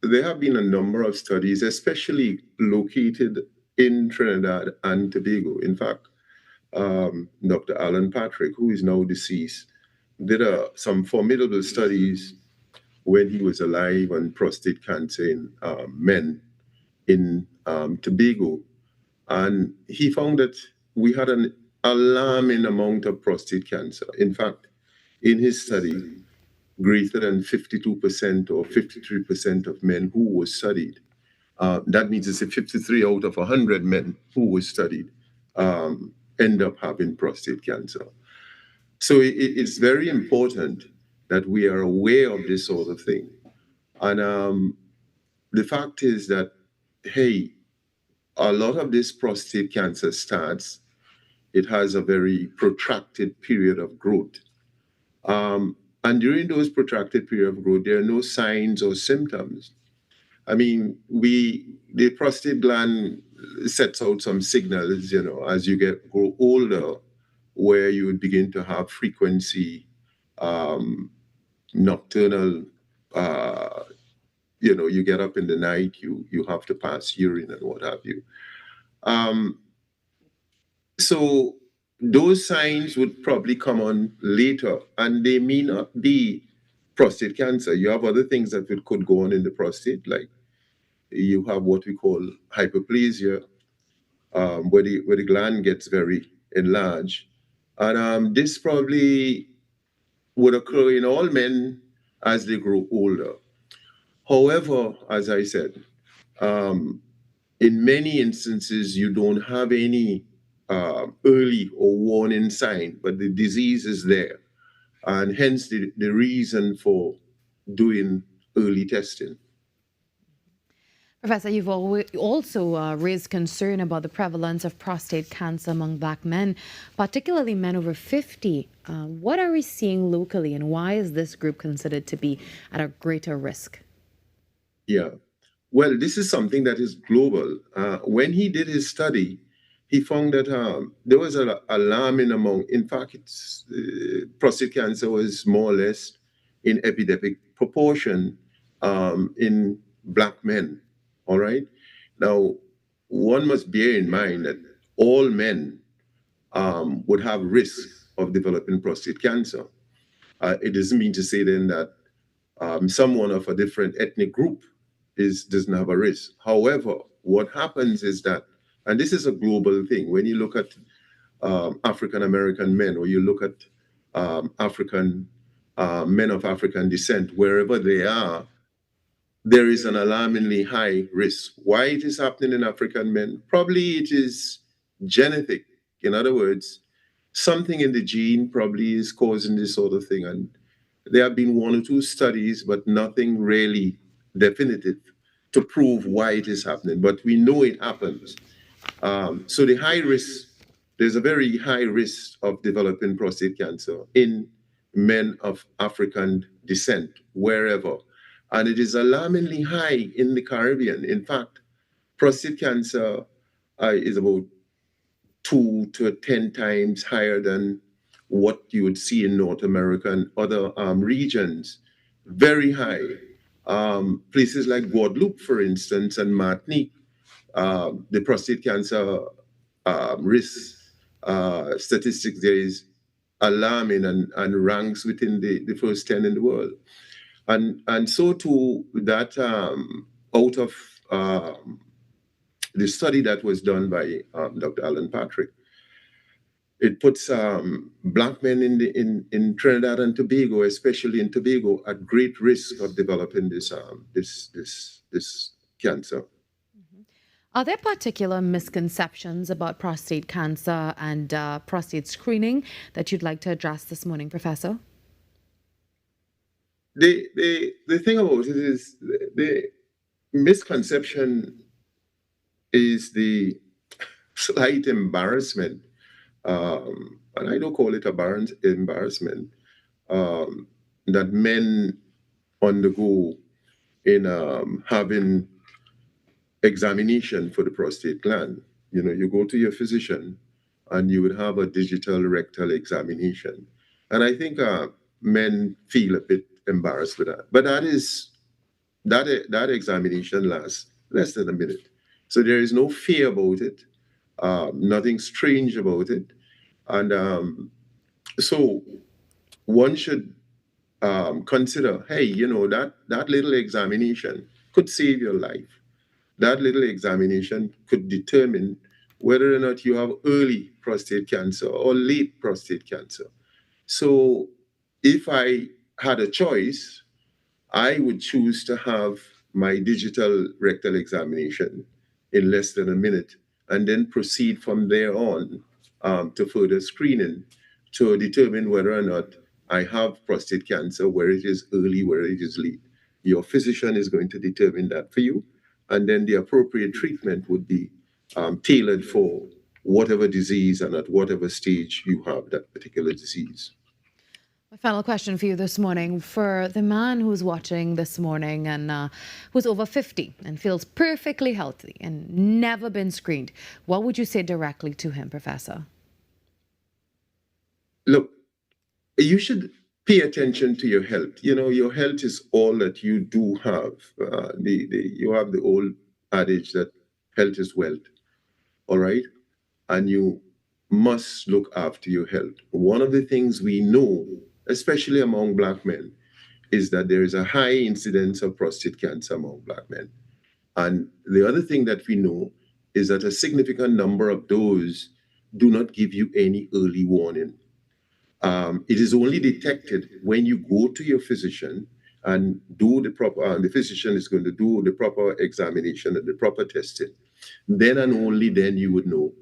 there have been a number of studies, especially located in Trinidad and Tobago. In fact, Dr. Alan Patrick, who is now deceased, did some formidable studies when he was alive on prostate cancer in men in Tobago. And he found that we had an alarming amount of prostate cancer. In fact, in his study, greater than 52% or 53% of men who were studied, that means it's 53 out of 100 men who were studied, end up having prostate cancer. So it's very important that we are aware of this sort of thing. And the fact is that, hey, a lot of this prostate cancer starts, it has a very protracted period of growth. And during those protracted period of growth, there are no signs or symptoms. I mean, the prostate gland sets out some signals, as you grow older, where you would begin to have frequency, nocturnal, you get up in the night, you have to pass urine and what have you. So those signs would probably come on later, and they may not be prostate cancer. You have other things that could go on in the prostate, like you have what we call hyperplasia, where the gland gets very enlarged. And this probably would occur in all men as they grow older. However, as I said, in many instances, you don't have any early or warning sign, but the disease is there. And hence the reason for doing early testing. Professor, you've also raised concern about the prevalence of prostate cancer among Black men, particularly men over 50. What are we seeing locally, and why is this group considered to be at a greater risk? Yeah, well, this is something that is global. When he did his study, he found that there was an alarming amount. In fact, prostate cancer was more or less in epidemic proportion in Black men. All right. Now, one must bear in mind that all men would have risk of developing prostate cancer. It doesn't mean to say then that someone of a different ethnic group doesn't have a risk. However, what happens is that, and this is a global thing, when you look at African American men, or you look at African men of African descent, wherever they are, there is an alarmingly high risk. Why it is happening in African men? Probably it is genetic. In other words, something in the gene probably is causing this sort of thing. And there have been one or two studies, but nothing really definitive to prove why it is happening. But we know it happens. So the high risk, there's a very high risk of developing prostate cancer in men of African descent, wherever. And it is alarmingly high in the Caribbean. In fact, prostate cancer is about 2 to 10 times higher than what you would see in North America and other regions. Very high. Places like Guadeloupe, for instance, and Martinique, the prostate cancer risk statistics there is alarming and ranks within the first 10 in the world. And so too, that out of the study that was done by Dr. Alan Patrick, it puts black men in Trinidad and Tobago, especially in Tobago, at great risk of developing this cancer. Are there particular misconceptions about prostate cancer and prostate screening that you'd like to address this morning, Professor? The thing about it is the misconception is the slight embarrassment, and I don't call it embarrassment, that men undergo in having examination for the prostate gland. You know, you go to your physician and you would have a digital rectal examination. And I think men feel a bit embarrassed with that. But that examination lasts less than a minute. So there is no fear about it, nothing strange about it. And so one should consider, hey, you know, that little examination could save your life. That little examination could determine whether or not you have early prostate cancer or late prostate cancer. So if I had a choice, I would choose to have my digital rectal examination in less than a minute and then proceed from there on to further screening to determine whether or not I have prostate cancer, where it is early, where it is late. Your physician is going to determine that for you. And then the appropriate treatment would be tailored for whatever disease and at whatever stage you have that particular disease. My final question for you this morning, for the man who's watching this morning and who's over 50 and feels perfectly healthy and never been screened, what would you say directly to him, Professor? Look, you should pay attention to your health. You know, your health is all that you do have. You have the old adage that health is wealth, all right? And you must look after your health. One of the things we know, especially among black men, is that there is a high incidence of prostate cancer among black men. And the other thing that we know is that a significant number of those do not give you any early warning. It is only detected when you go to your physician and do the proper, the physician is going to do the proper examination and the proper testing. Then and only then you would know.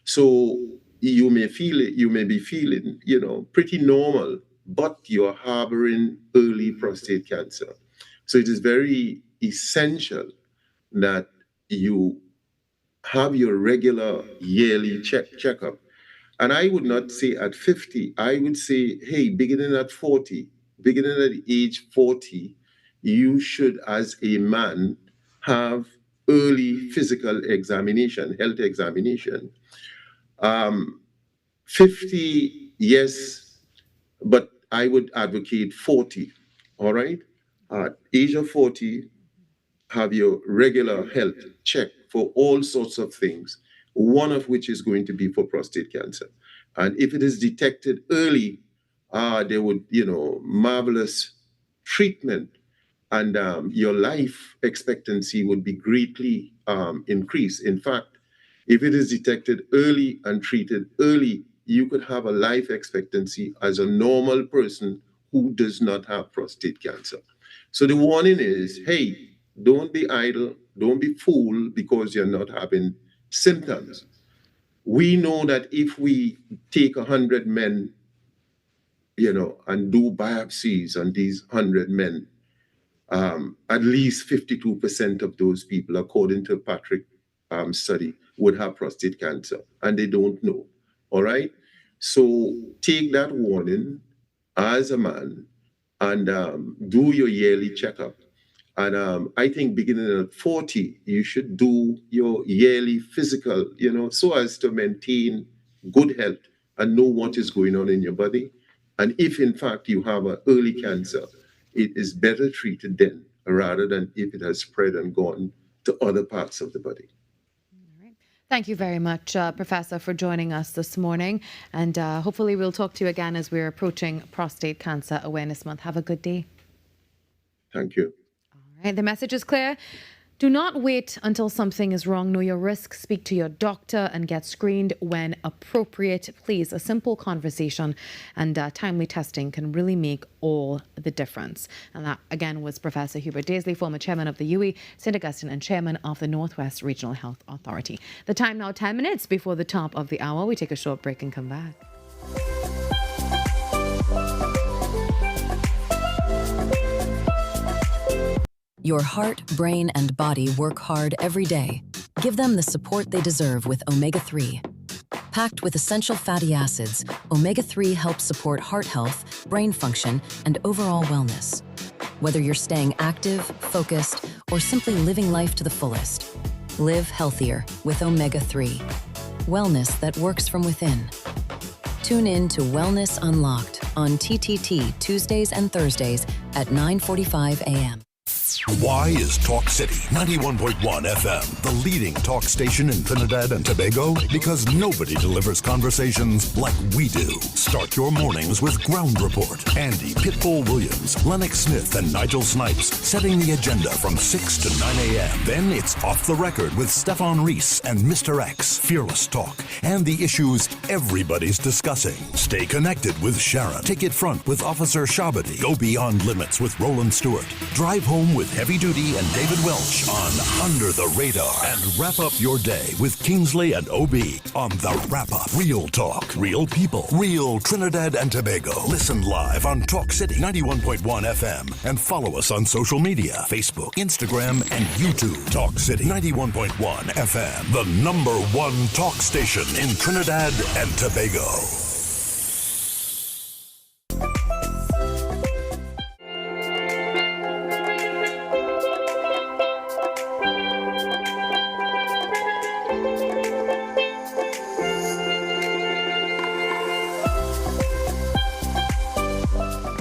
So you may feel it, you may be feeling, you know, pretty normal, but you're harboring early prostate cancer. So it is very essential that you have your regular yearly checkup. And I would not say at 50, I would say, hey, beginning at 40, beginning at age 40, you should, as a man, have early physical examination, health examination. 50, yes, but I would advocate 40, all right? At age of 40, have your regular health check for all sorts of things, one of which is going to be for prostate cancer. And if it is detected early, there would, you know, marvelous treatment, and your life expectancy would be greatly increased. In fact, if it is detected early and treated early, you could have a life expectancy as a normal person who does not have prostate cancer. So the warning is, hey, don't be idle, don't be fooled because you're not having symptoms. We know that if we take 100 men, you know, and do biopsies on these 100 men, at least 52% of those people, according to Patrick study, would have prostate cancer, and they don't know, all right? So take that warning as a man and do your yearly checkup. And I think beginning at 40, you should do your yearly physical, you know, so as to maintain good health and know what is going on in your body. And if in fact you have an early cancer, it is better treated then rather than if it has spread and gone to other parts of the body. Thank you very much, Professor, for joining us this morning. And hopefully we'll talk to you again as we're approaching Prostate Cancer Awareness Month. Have a good day. Thank you. All right, the message is clear. Do not wait until something is wrong. Know your risks. Speak to your doctor and get screened when appropriate. Please, a simple conversation and timely testing can really make all the difference. And that, again, was Professor Hubert Daisley, former chairman of the UE, St. Augustine, and chairman of the Northwest Regional Health Authority. The time now 10 minutes before the top of the hour. We take a short break and come back. Your heart, brain, and body work hard every day. Give them the support they deserve with omega-3. Packed with essential fatty acids, omega-3 helps support heart health, brain function, and overall wellness. Whether you're staying active, focused, or simply living life to the fullest, live healthier with omega-3. Wellness that works from within. Tune in to Wellness Unlocked on TTT Tuesdays and Thursdays at 9:45 a.m. Why is Talk City 91.1 FM the leading talk station in Trinidad and Tobago? Because nobody delivers conversations like we do. Start your mornings with Ground Report. Andy Pitbull Williams, Lennox Smith, and Nigel Snipes setting the agenda from 6 to 9 a.m. Then it's Off the Record with Stefan Reese and Mr. X, Fearless Talk, and the issues everybody's discussing. Stay connected with Sharon. Take it front with Officer Shabadi. Go beyond limits with Roland Stewart. Drive home with Heavy Duty and David Welch on Under the Radar. And wrap up your day with Kingsley and OB on The Wrap Up. Real talk, real people, real Trinidad and Tobago. Listen live on Talk City 91.1 FM and follow us on social media, Facebook, Instagram, and YouTube. Talk City 91.1 FM, the #1 talk station in Trinidad and Tobago.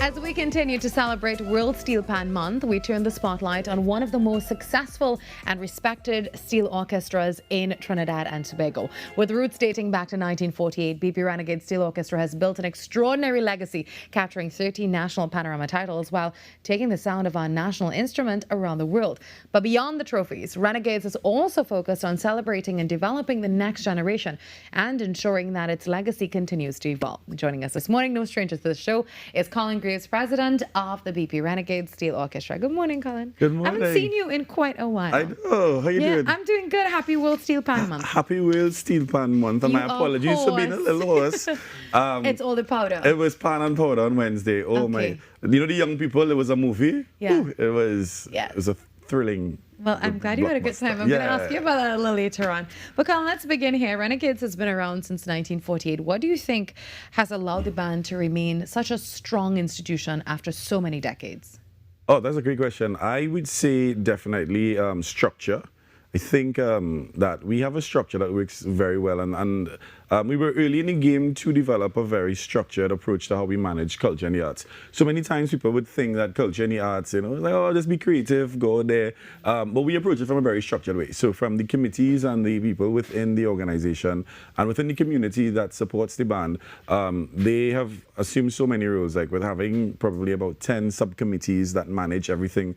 As we continue to celebrate World Steel Pan Month, we turn the spotlight on one of the most successful and respected steel orchestras in Trinidad and Tobago. With roots dating back to 1948, BP Renegade Steel Orchestra has built an extraordinary legacy, capturing 13 national panorama titles while taking the sound of our national instrument around the world. But beyond the trophies, Renegades is also focused on celebrating and developing the next generation and ensuring that its legacy continues to evolve. Joining us this morning, no stranger to the show, is Colin Graves, president of the BP Renegade Steel Orchestra. Good morning, Colin. Good morning. I haven't seen you in quite a while. I know. How you doing? I'm doing good. Happy World Steel Pan Month. Happy World Steel Pan Month. And You my apologies for being a little hoarse. It's all the powder. It was pan and powder on Wednesday. Oh my! You know the young people. It was a movie. Yeah. Ooh, it was. Yeah. It was a thrilling. Well, I'm glad you had a good time. I'm going to ask you about that a little later on. But Colin, let's begin here. Renegades has been around since 1948. What do you think has allowed the band to remain such a strong institution after so many decades? Oh, that's a great question. I would say definitely structure. I think that we have a structure that works very well, and we were early in the game to develop a very structured approach to how we manage culture and the arts. So many times people would think that culture and the arts, like, oh, just be creative, go there. But we approach it from a very structured way. So from the committees and the people within the organization and within the community that supports the band, they have assumed so many roles, like with having probably about 10 subcommittees that manage everything.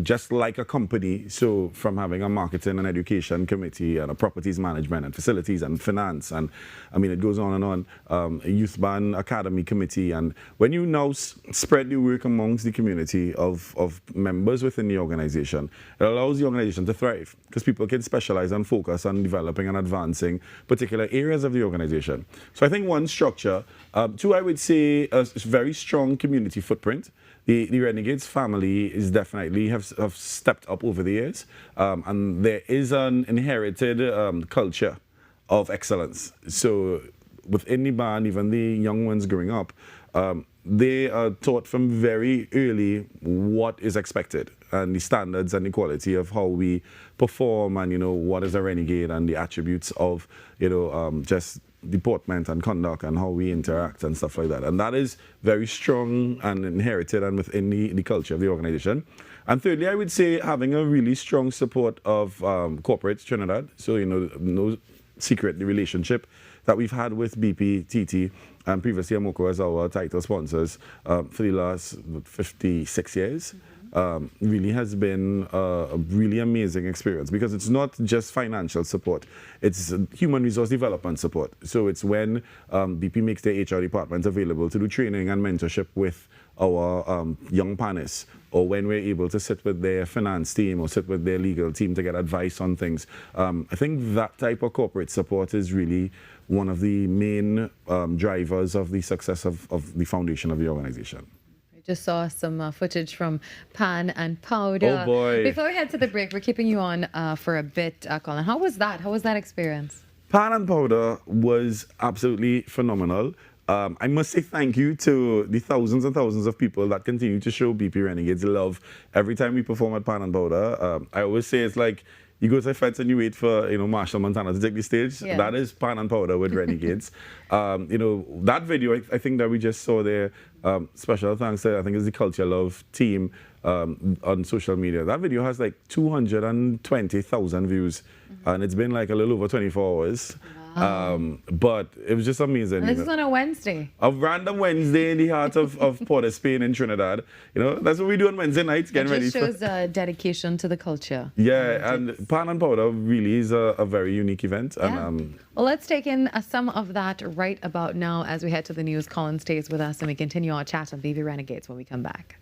Just like a company, so from having a marketing and education committee and a properties management and facilities and finance, and I mean it goes on and on, a youth band academy committee, and when you now spread the work amongst the community of members within the organization, it allows the organization to thrive because people can specialize and focus on developing and advancing particular areas of the organization. So I think one, structure. Two, I would say a very strong community footprint. The Renegades family is definitely have stepped up over the years, and there is an inherited culture of excellence. So within the band, even the young ones growing up, they are taught from very early what is expected and the standards and the quality of how we perform, and what is a renegade and the attributes of just deportment and conduct and how we interact and stuff like that. And that is very strong and inherited and within the culture of the organization. And thirdly, I would say having a really strong support of corporate Trinidad. So, no secret, the relationship that we've had with BP, TT, and previously Amoco as our title sponsors for the last 56 years. Really has been a really amazing experience, because it's not just financial support, it's human resource development support. So it's when BP makes their HR department available to do training and mentorship with our young panists, or when we're able to sit with their finance team or sit with their legal team to get advice on things. I think that type of corporate support is really one of the main drivers of the success of the foundation of the organization. Just saw some footage from Pan and Powder. Oh boy. Before we head to the break, we're keeping you on for a bit, Colin. How was that? How was that experience? Pan and Powder was absolutely phenomenal. I must say thank you to the thousands and thousands of people that continue to show BP Renegades love every time we perform at Pan and Powder. I always say it's like you go to a fence and you wait for Marshall Montana to take the stage. Yeah. That is Pan and Powder with Renegades. That video I think that we just saw there. Special thanks to, I think it's the Culture Love team on social media. That video has like 220,000 views, and it's been like a little over 24 hours. But it was just amazing. And this is on a Wednesday. A random Wednesday in the heart of Port of Spain in Trinidad. That's what we do on Wednesday nights, getting ready for... It just shows dedication to the culture. Yeah, and Pan and Powder really is a very unique event. Yeah. And, well, let's take in some of that right about now as we head to the news. Colin stays with us and we continue our chat on BP Renegades when we come back.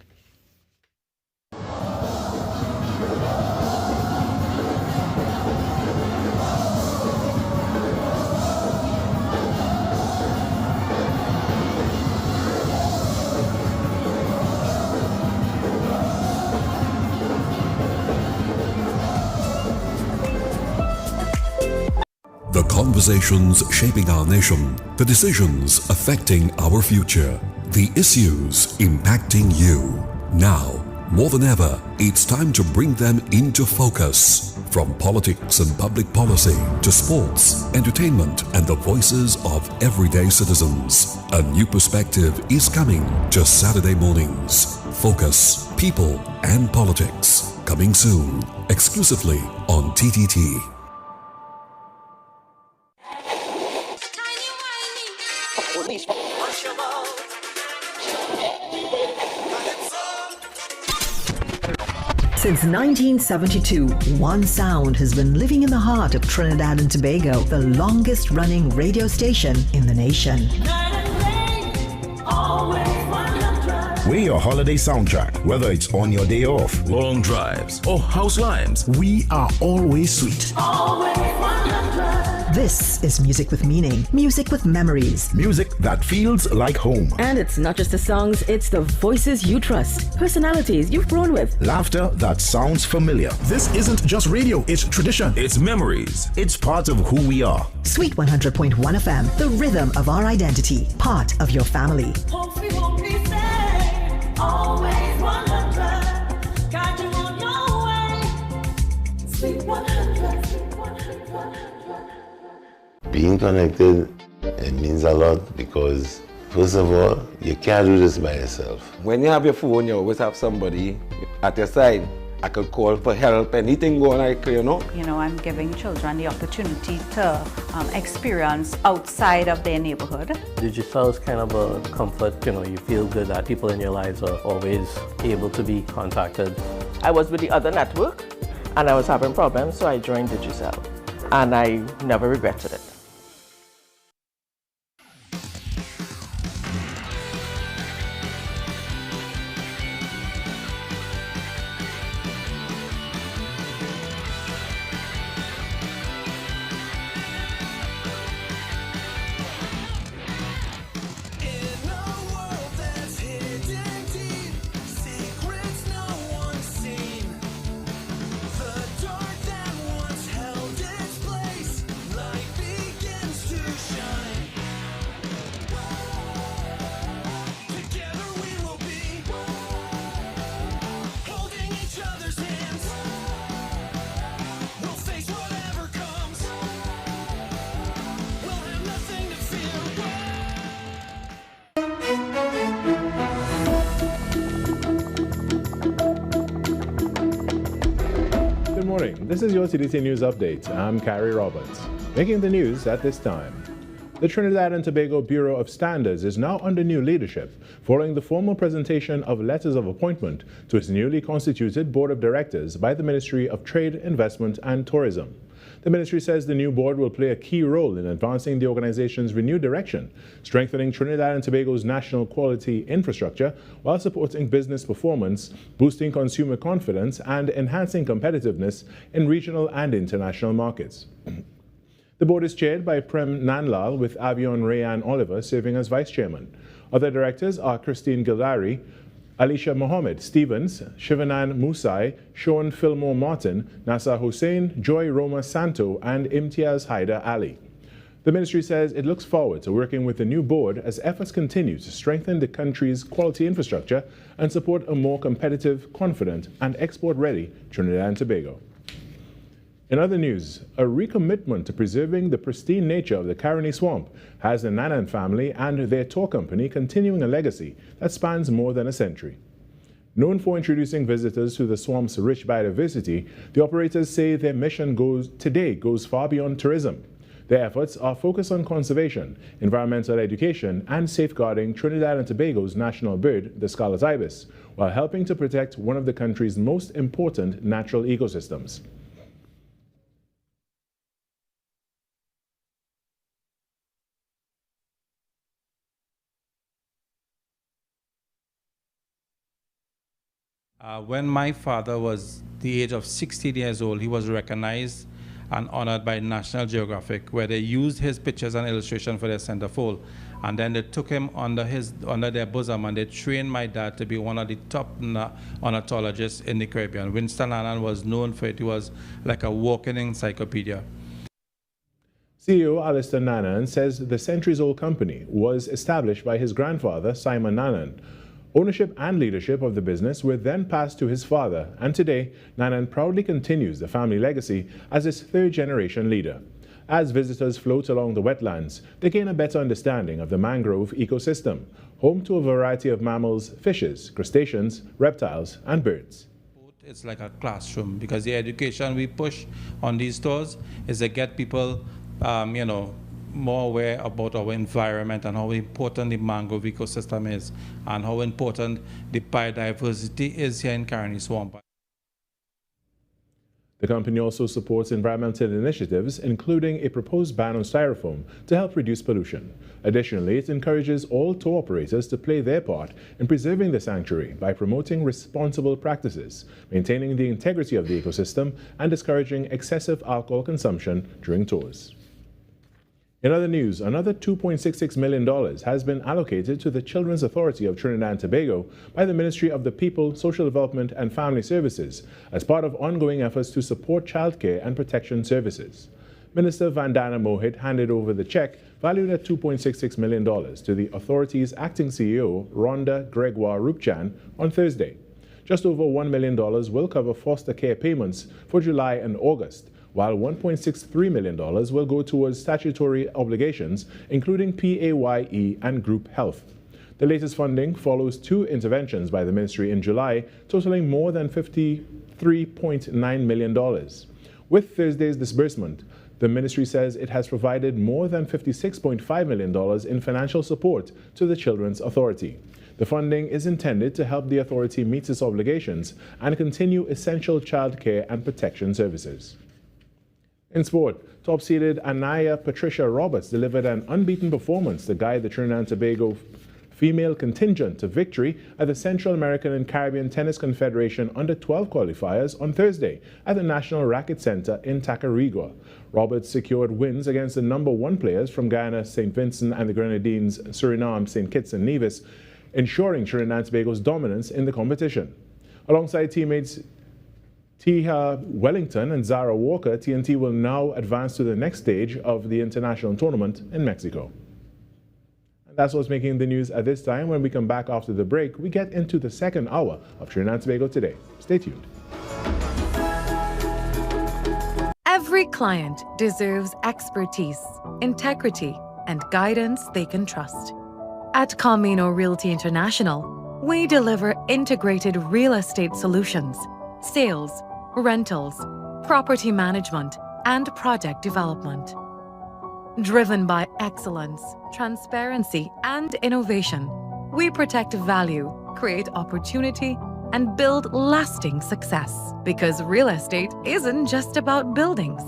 The conversations shaping our nation, the decisions affecting our future, the issues impacting you. Now, more than ever, it's time to bring them into focus. From politics and public policy to sports, entertainment, and the voices of everyday citizens. A new perspective is coming to Saturday mornings. Focus, People and Politics. Coming soon, exclusively on TTT. Since 1972, one sound has been living in the heart of Trinidad and Tobago, the longest running radio station in the nation. We're your holiday soundtrack, whether it's on your day off, long drives, or house lives. We are always sweet. This is music with meaning, music with memories. Music that feels like home. And it's not just the songs, it's the voices you trust, personalities you've grown with. Laughter that sounds familiar. This isn't just radio, it's tradition. It's memories. It's part of who we are. Sweet 100.1 FM, the rhythm of our identity, part of your family. Always 100, guide you on your way. Sweet 100. Being connected, it means a lot because, first of all, you can't do this by yourself. When you have your phone, you always have somebody at your side. I could call for help, anything going like, I'm giving children the opportunity to experience outside of their neighborhood. Digital is kind of a comfort, you feel good that people in your lives are always able to be contacted. I was with the other network and I was having problems, so I joined Digicel. And I never regretted it. The dark that once held its place, light began. This is your TDT News Update. I'm Carrie Roberts. Making the news at this time. The Trinidad and Tobago Bureau of Standards is now under new leadership, following the formal presentation of letters of appointment to its newly constituted Board of Directors by the Ministry of Trade, Investment and Tourism. The ministry says the new board will play a key role in advancing the organization's renewed direction, strengthening Trinidad and Tobago's national quality infrastructure while supporting business performance, boosting consumer confidence, and enhancing competitiveness in regional and international markets. The board is chaired by Prem Nanlal, with Avion Rayan Oliver serving as vice chairman. Other directors are Christine Gildari, Alicia Mohammed Stevens, Shivanan Musai, Sean Fillmore Martin, Nasa Hussein, Joy Roma Santo, and Imtiaz Haider Ali. The ministry says it looks forward to working with the new board as efforts continue to strengthen the country's quality infrastructure and support a more competitive, confident, and export-ready Trinidad and Tobago. In other news, a recommitment to preserving the pristine nature of the Caroni Swamp has the Nanan family and their tour company continuing a legacy that spans more than a century. Known for introducing visitors to the swamp's rich biodiversity, the operators say their mission today goes far beyond tourism. Their efforts are focused on conservation, environmental education, and safeguarding Trinidad and Tobago's national bird, the scarlet ibis, while helping to protect one of the country's most important natural ecosystems. When my father was the age of 16 years old, he was recognized and honored by National Geographic, where they used his pictures and illustration for their centerfold. And then they took him under their bosom, and they trained my dad to be one of the top ornithologists in the Caribbean. Winston Nanan was known for it. He was like a walking encyclopedia. CEO Alistair Nanan says the centuries-old company was established by his grandfather, Simon Nanan. Ownership and leadership of the business were then passed to his father, and today, Nanan proudly continues the family legacy as its third-generation leader. As visitors float along the wetlands, they gain a better understanding of the mangrove ecosystem, home to a variety of mammals, fishes, crustaceans, reptiles, and birds. It's like a classroom, because the education we push on these tours is to get people, more aware about our environment and how important the mangrove ecosystem is and how important the biodiversity is here in Caroni Swamp. The company also supports environmental initiatives, including a proposed ban on styrofoam to help reduce pollution. Additionally, it encourages all tour operators to play their part in preserving the sanctuary by promoting responsible practices, maintaining the integrity of the ecosystem, and discouraging excessive alcohol consumption during tours. In other news, another $2.66 million has been allocated to the Children's Authority of Trinidad and Tobago by the Ministry of the People, Social Development and Family Services as part of ongoing efforts to support childcare and protection services. Minister Vandana Mohit handed over the check, valued at $2.66 million, to the authority's acting CEO, Rhonda Gregoire Rupchan, on Thursday. Just over $1 million will cover foster care payments for July and August, while $1.63 million will go towards statutory obligations, including PAYE and group health. The latest funding follows two interventions by the ministry in July, totaling more than $53.9 million. With Thursday's disbursement, the ministry says it has provided more than $56.5 million in financial support to the Children's Authority. The funding is intended to help the authority meet its obligations and continue essential child care and protection services. In sport, top-seeded Anaya Patricia Roberts delivered an unbeaten performance to guide the Trinidad and Tobago female contingent to victory at the Central American and Caribbean Tennis Confederation Under-12 qualifiers on Thursday at the National Racket Center in Tacarigua. Roberts secured wins against the #1 players from Guyana, St. Vincent and the Grenadines, Suriname, St. Kitts and Nevis, ensuring Trinidad and Tobago's dominance in the competition. Alongside teammates Tia Wellington and Zara Walker, TNT will now advance to the next stage of the international tournament in Mexico. And that's what's making the news at this time. When we come back after the break, we get into the second hour of Trinidad and Tobago Today. Stay tuned. Every client deserves expertise, integrity, and guidance they can trust. At Camino Realty International, we deliver integrated real estate solutions, sales, rentals, property management, and project development. Driven by excellence, transparency, and innovation, we protect value, create opportunity, and build lasting success. Because real estate isn't just about buildings.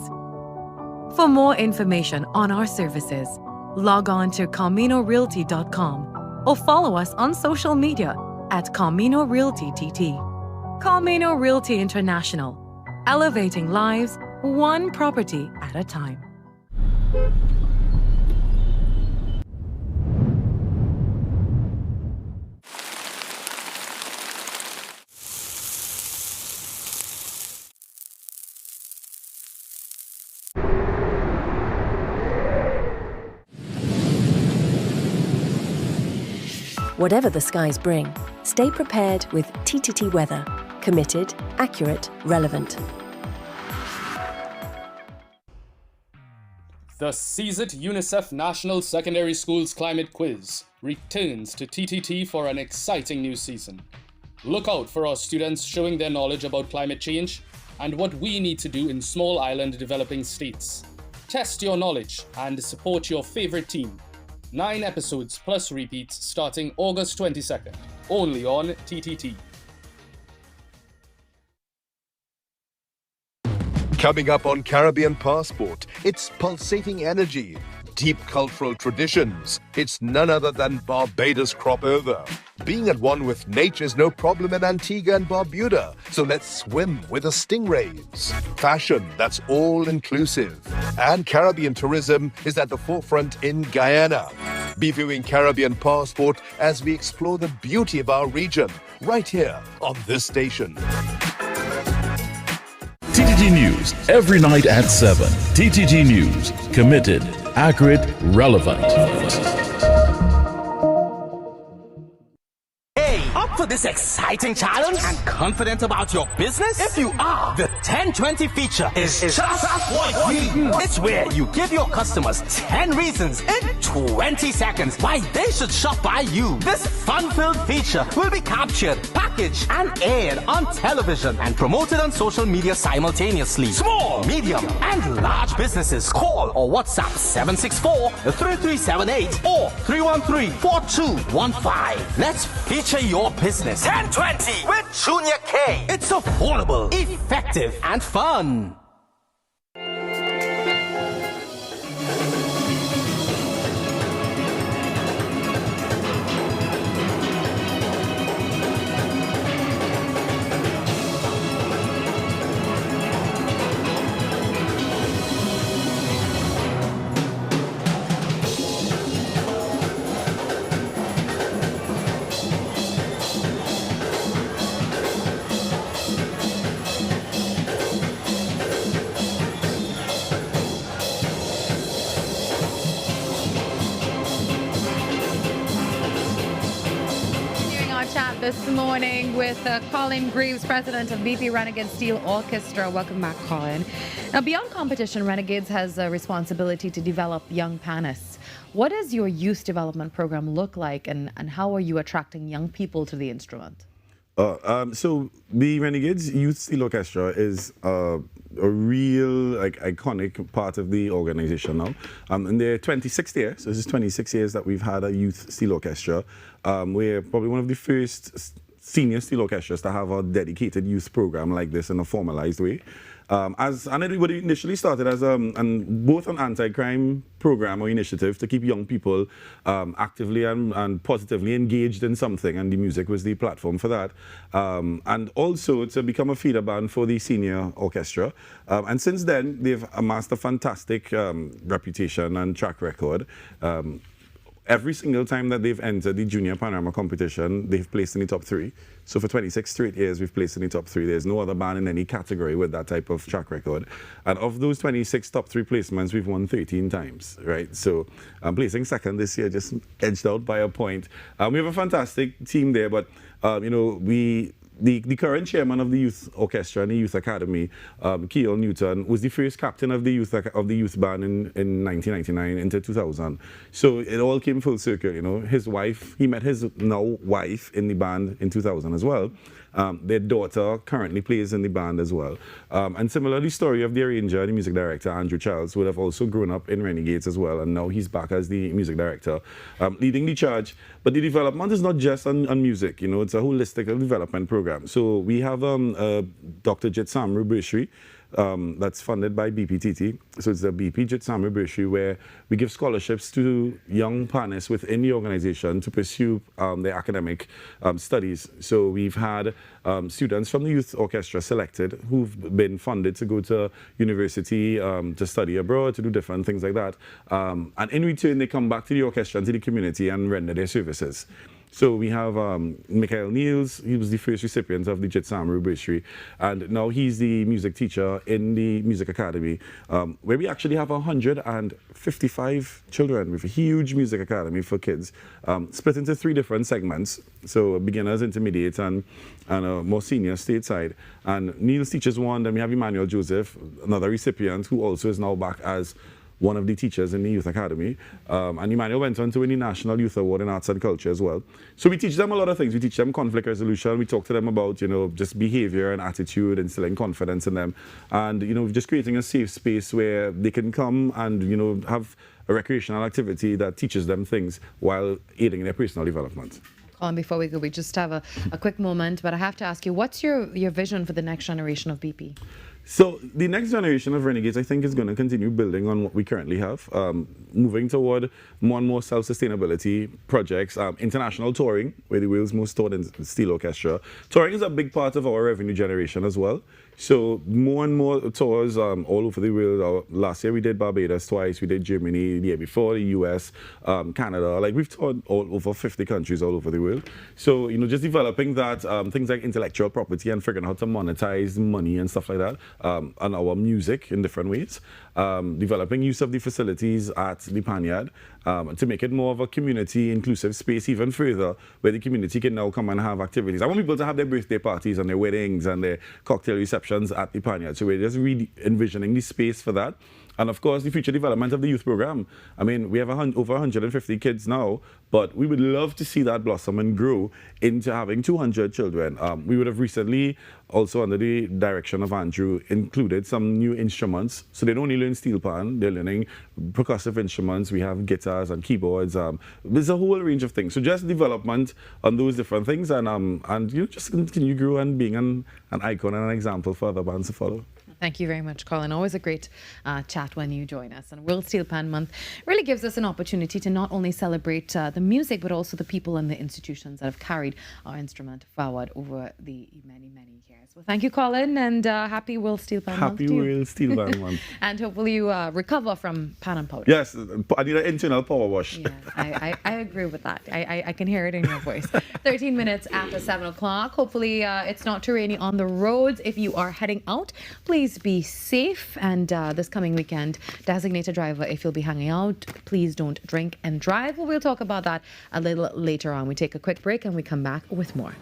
For more information on our services, log on to CaminoRealty.com or follow us on social media at Camino Realty TT. Camino Realty International, elevating lives one property at a time. Whatever the skies bring, stay prepared with TTT Weather. Committed, accurate, relevant. The CSIT UNICEF National Secondary Schools Climate Quiz returns to TTT for an exciting new season. Look out for our students showing their knowledge about climate change and what we need to do in small island developing states. Test your knowledge and support your favorite team. 9 episodes plus repeats starting August 22nd, only on TTT. Coming up on Caribbean Passport, it's pulsating energy, deep cultural traditions. It's none other than Barbados crop over. Being at one with nature is no problem in Antigua and Barbuda, so let's swim with the stingrays. Fashion that's all-inclusive. And Caribbean tourism is at the forefront in Guyana. Be viewing Caribbean Passport as we explore the beauty of our region, right here on this station. TTT News, every night at 7. TTT News, committed, accurate, relevant. Up for this exciting challenge and confident about your business? If you are, the 1020 feature is just what you need. It's where you give your customers 10 reasons in 20 seconds why they should shop by you. This fun-filled feature will be captured, packaged, and aired on television and promoted on social media simultaneously. Small, medium, and large businesses call or WhatsApp 764-3378 or 313-4215. Let's feature your business. 1020 with Junior K. It's affordable, effective, and fun. This morning with Colin Greaves, president of BP Renegade Steel Orchestra. Welcome back, Colin. Now, beyond competition, Renegades has a responsibility to develop young pianists. What does your youth development program look like, and how are you attracting young people to the instrument? So the Renegades Youth Steel Orchestra is a real iconic part of the organization now. In their 26th year, so this is 26 years that we've had a youth steel orchestra. We're probably one of the first senior steel orchestras to have a dedicated youth program like this in a formalized way. And it initially started as both an anti-crime program or initiative to keep young people actively and positively engaged in something, and the music was the platform for that. And also to become a feeder band for the senior orchestra. And since then, they've amassed a fantastic reputation and track record. Every single time that they've entered the Junior Panorama competition, they've placed in the top 3. So for 26 straight years, we've placed in the top 3. There's no other band in any category with that type of track record. And of those 26 top 3 placements, we've won 13 times, right? So I'm placing second this year, just edged out by a point. We have a fantastic team there, but the current chairman of the youth orchestra and the youth academy, Keil Newton, was the first captain of the youth band in 1999 into 2000. So it all came full circle, you know. His wife, he met his now wife in the band in 2000 as well. Their daughter currently plays in the band as well. And similarly, the story of the arranger and the music director, Andrew Charles, would have also grown up in Renegades as well, and now he's back as the music director, leading the charge. But the development is not just on music, it's a holistic development program. So we have Dr. Jit Samru Bursary, that's funded by BPTT. So it's the BP Jit Samru Bursary, where we give scholarships to young partners within the organization to pursue their academic studies. So we've had students from the youth orchestra selected who've been funded to go to university, to study abroad, to do different things like that. And in return, they come back to the orchestra and to the community and render their services. So we have Michael Niels. He was the first recipient of the Jit Samru Bursary, and now he's the music teacher in the Music Academy, where we actually have 155 children with a huge music academy for kids, split into 3 different segments. So beginners, intermediate, and a more senior stateside. And Niels teaches one, then we have Emmanuel Joseph, another recipient, who also is now back as one of the teachers in the Youth Academy. And Emmanuel went on to win the National Youth Award in Arts and Culture as well. So we teach them a lot of things. We teach them conflict resolution. We talk to them about, just behavior and attitude, instilling confidence in them. And, just creating a safe space where they can come and, have a recreational activity that teaches them things while aiding in their personal development. Colin, before we go, we just have a quick moment, but I have to ask you, what's your vision for the next generation of BP? So the next generation of Renegades, I think, is going to continue building on what we currently have, moving toward more and more self-sustainability projects, international touring, where the world's most toured steel orchestra. Touring is a big part of our revenue generation as well. So more and more tours all over the world. Last year we did Barbados twice, we did Germany the year before, the US, Canada. Like, we've toured all over 50 countries all over the world. So, just developing that, things like intellectual property and figuring out how to monetize money and stuff like that, and our music in different ways. Developing use of the facilities at the Panyard to make it more of a community inclusive space even further, where the community can now come and have activities. I want people to have their birthday parties and their weddings and their cocktail receptions at the Panyard. So we're just really envisioning the space for that. And of course, the future development of the youth program. I mean, we have over 150 kids now, but we would love to see that blossom and grow into having 200 children. We would have recently, also under the direction of Andrew, included some new instruments. So they don't only learn steel pan, they're learning percussive instruments. We have guitars and keyboards. There's a whole range of things. So just development on those different things, and just continue to grow and being an icon and an example for other bands to follow. Thank you very much, Colin. Always a great chat when you join us. And World Steel Pan Month really gives us an opportunity to not only celebrate the music, but also the people and the institutions that have carried our instrument forward over the many, many years. Well, thank you, Colin, and happy World Steel Pan Month. Happy World Steel Pan Month. And hopefully you recover from pan and powder. Yes, I need an internal power wash. Yeah, I agree with that. I can hear it in your voice. 13 minutes after 7 o'clock. Hopefully it's not too rainy on the roads. If you are heading out, please be safe. And this coming weekend, designated driver, if you'll be hanging out, please don't drink and drive. Well, we'll talk about that a little later on. We take a quick break and we come back with more.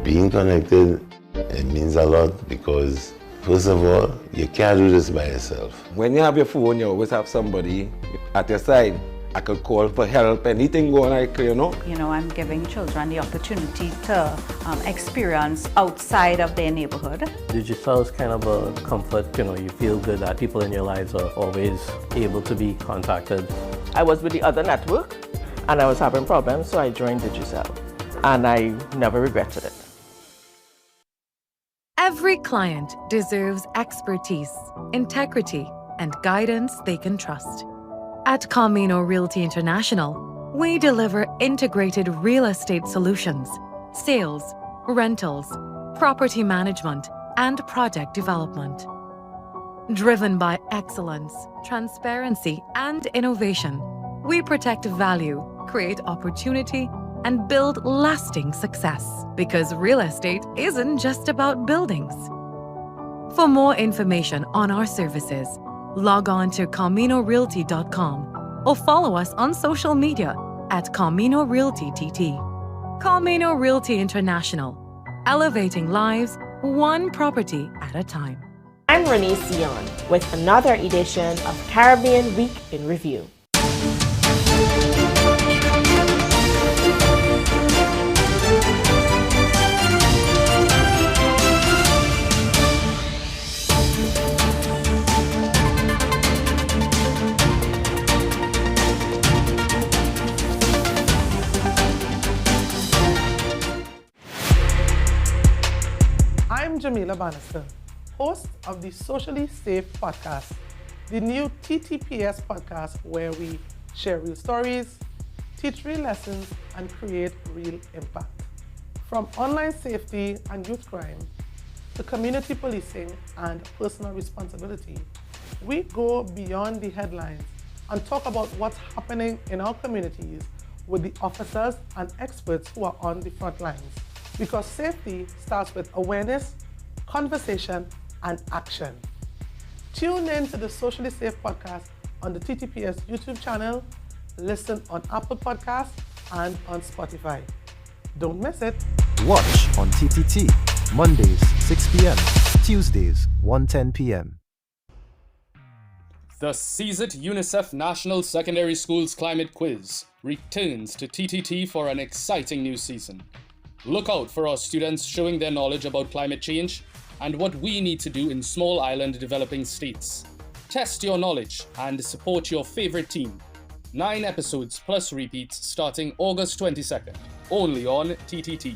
Being connected, it means a lot because, first of all, you can't do this by yourself. When you have your phone, you always have somebody at your side. I could call for help, anything going like, I'm giving children the opportunity to experience outside of their neighborhood. Digital is kind of a comfort, you feel good that people in your lives are always able to be contacted. I was with the other network and I was having problems, so I joined Digicel, and I never regretted it. Every client deserves expertise, integrity, and guidance they can trust. At Camino Realty International, we deliver integrated real estate solutions, sales, rentals, property management, and project development. Driven by excellence, transparency, and innovation, we protect value, create opportunity, and build lasting success. Because real estate isn't just about buildings. For more information on our services, log on to CaminoRealty.com or follow us on social media at Camino Realty TT. Camino Realty International, elevating lives one property at a time. I'm Renee Sion with another edition of Caribbean Week in Review. I'm Jamila Bannister, host of the Socially Safe podcast, the new TTPS podcast where we share real stories, teach real lessons, and create real impact. From online safety and youth crime to community policing and personal responsibility, we go beyond the headlines and talk about what's happening in our communities with the officers and experts who are on the front lines. Because safety starts with awareness, conversation, and action. Tune in to the Socially Safe podcast on the TTPS YouTube channel, listen on Apple Podcasts, and on Spotify. Don't miss it. Watch on TTT, Mondays, 6 p.m., Tuesdays, 1:10 p.m. The CZIT UNICEF National Secondary Schools Climate Quiz returns to TTT for an exciting new season. Look out for our students showing their knowledge about climate change and what we need to do in small island developing states. Test your knowledge and support your favorite team. 9 episodes plus repeats starting August 22nd, only on TTT.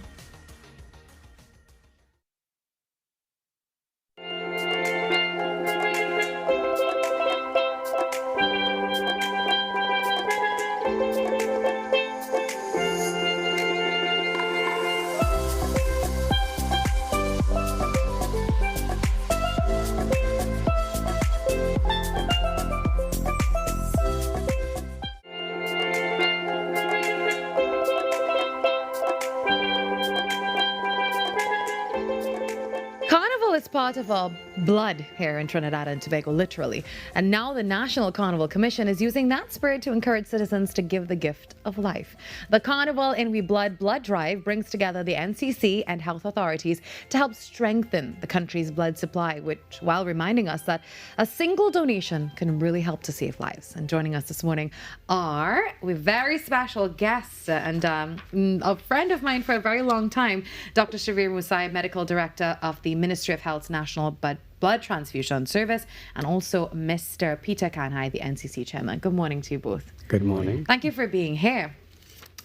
Carnival is part of our blood here in Trinidad and Tobago, literally. And now the National Carnival Commission is using that spirit to encourage citizens to give the gift of life. The Carnival in We Blood Drive brings together the NCC and health authorities to help strengthen the country's blood supply, which, while reminding us that a single donation can really help to save lives. And joining us this morning are with very special guests and a friend of mine for a very long time, Dr. Shavir Musai, Medical Director of the Ministry of Health's National Blood Transfusion Service, and also Mr. Peter Kanhai, the NCC Chairman. Good morning to you both. Good morning. Thank you for being here.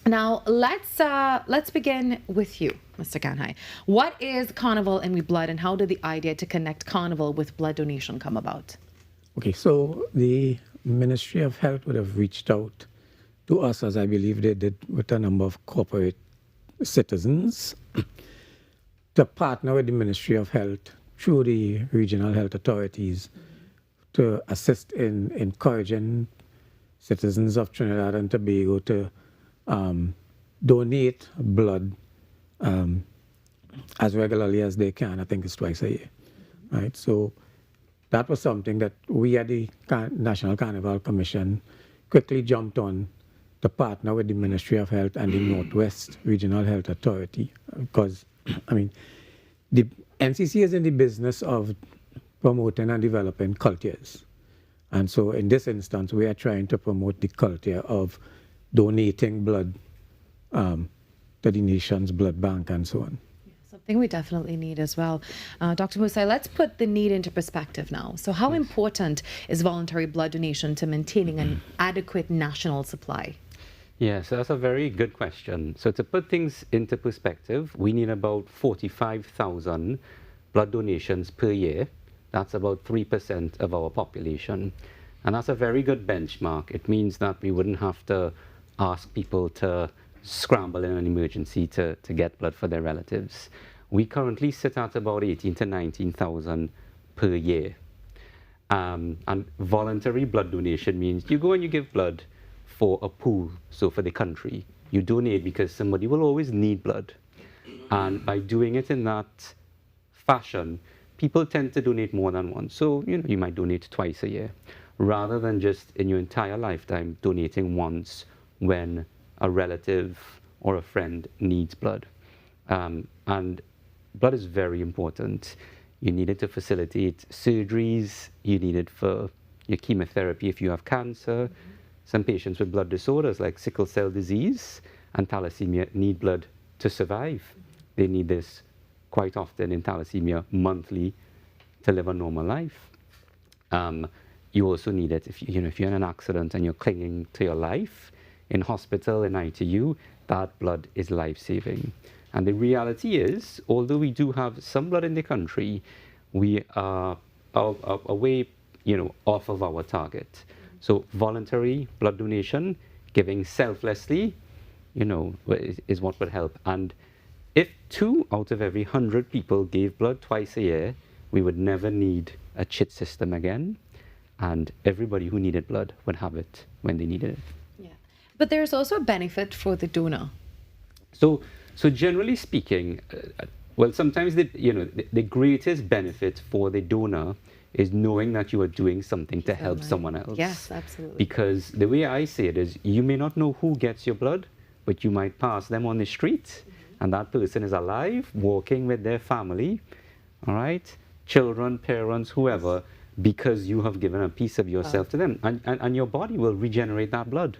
Now, let's begin with you, Mr. Kanhai. What is Carnival in We Blood, and how did the idea to connect Carnival with blood donation come about? Okay, so the Ministry of Health would have reached out to us, as I believe they did with a number of corporate citizens, to partner with the Ministry of Health through the regional health authorities to assist in encouraging citizens of Trinidad and Tobago to donate blood as regularly as they can. I think it's twice a year, right? So that was something that we at the National Carnival Commission quickly jumped on to partner with the Ministry of Health and the Northwest Regional Health Authority, because I mean, the NCC is in the business of promoting and developing cultures. And so in this instance, we are trying to promote the culture of donating blood to the nation's blood bank and so on. Something we definitely need as well. Dr. Musai, let's put the need into perspective now. So how important is voluntary blood donation to maintaining an adequate national supply? Yeah, so that's a very good question. So to put things into perspective, we need about 45,000 blood donations per year. That's about 3% of our population. And that's a very good benchmark. It means that we wouldn't have to ask people to scramble in an emergency to get blood for their relatives. We currently sit at about 18 to 19,000 per year. And voluntary blood donation means you go and you give blood for a pool, so for the country. You donate because somebody will always need blood. And by doing it in that fashion, people tend to donate more than once. So, you might donate twice a year, rather than just in your entire lifetime donating once when a relative or a friend needs blood. And blood is very important. You need it to facilitate surgeries, you need it for your chemotherapy if you have cancer. Some patients with blood disorders like sickle cell disease and thalassemia need blood to survive. They need this quite often in thalassemia monthly to live a normal life. You also need it if you're in an accident and you're clinging to your life in hospital, in ITU, that blood is life-saving. And the reality is, although we do have some blood in the country, we are way, off of our target. So voluntary blood donation, giving selflessly, is what would help. And if 2 out of every 100 people gave blood twice a year, we would never need a chit system again, and everybody who needed blood would have it when they needed it. Yeah, but there's also a benefit for the donor. So generally speaking, well, sometimes the greatest benefit for the donor is knowing that you are doing something to help someone else. Yes, absolutely. Because the way I see it is, you may not know who gets your blood, but you might pass them on the street, and that person is alive, walking with their family, all right? Children, parents, whoever, because you have given a piece of yourself to them, and your body will regenerate that blood.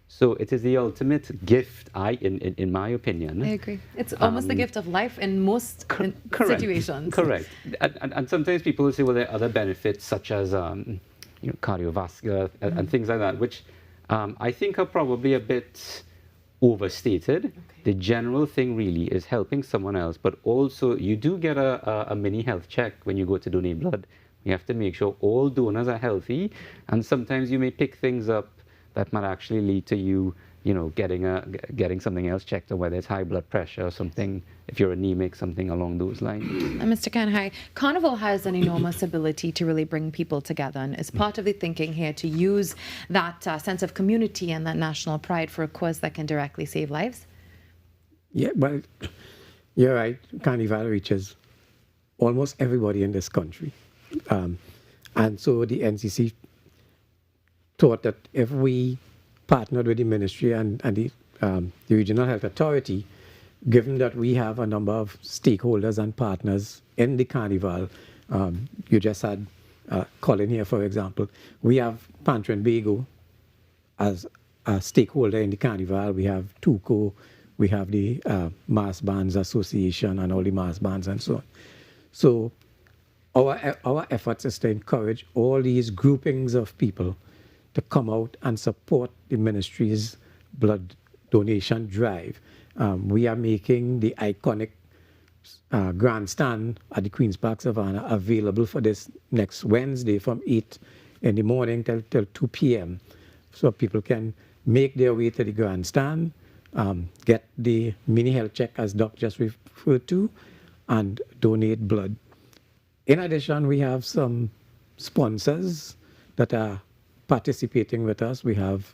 So it is the ultimate gift, in my opinion. I agree. It's almost the gift of life in most situations. Correct. And sometimes people will say, well, there are other benefits such as cardiovascular and things like that, which I think are probably a bit overstated. Okay. The general thing really is helping someone else, but also you do get a mini health check when you go to donate blood. You have to make sure all donors are healthy, and sometimes you may pick things up that might actually lead to you, getting something else checked, or whether it's high blood pressure or something, if you're anemic, something along those lines. Mr. Kanhai, Carnival has an enormous ability to really bring people together, and is part of the thinking here to use that sense of community and that national pride for a cause that can directly save lives? Yeah, well, you're right. Carnival reaches almost everybody in this country. And so the NCC thought that if we partnered with the ministry and the Regional Health Authority, given that we have a number of stakeholders and partners in the Carnival, you just had Colin here, for example. We have Pantry Bago as a stakeholder in the Carnival. We have TUCO, we have the Mass Bands Association and all the mass bands and so on. So our efforts is to encourage all these groupings of people to come out and support the ministry's blood donation drive. We are making the iconic grandstand at the Queen's Park Savannah available for this next Wednesday from 8 in the morning till 2 p.m. So people can make their way to the grandstand, get the mini health check as Doc just referred to, and donate blood. In addition, we have some sponsors that are participating with us. We have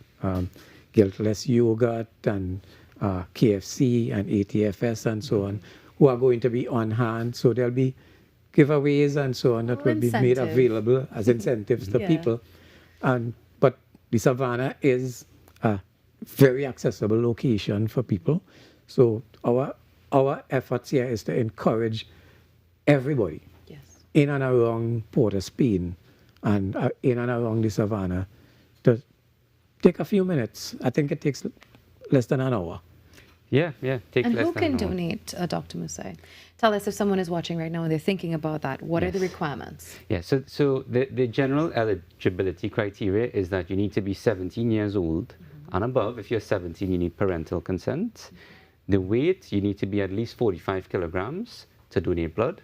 Guiltless Yogurt and KFC and ATFS and so on, who are going to be on hand. So there'll be giveaways and so on that will be made available as incentives to people. But the Savannah is a very accessible location for people. So our efforts here is to encourage everybody in and around Port of Spain and in and around the Savannah to take a few minutes. I think it takes less than an hour. Yeah. And who can donate, Dr. Musai? Tell us, if someone is watching right now and they're thinking about that, what are the requirements? Yeah, so the general eligibility criteria is that you need to be 17 years old and above. If you're 17, you need parental consent. The weight, you need to be at least 45 kilograms to donate blood.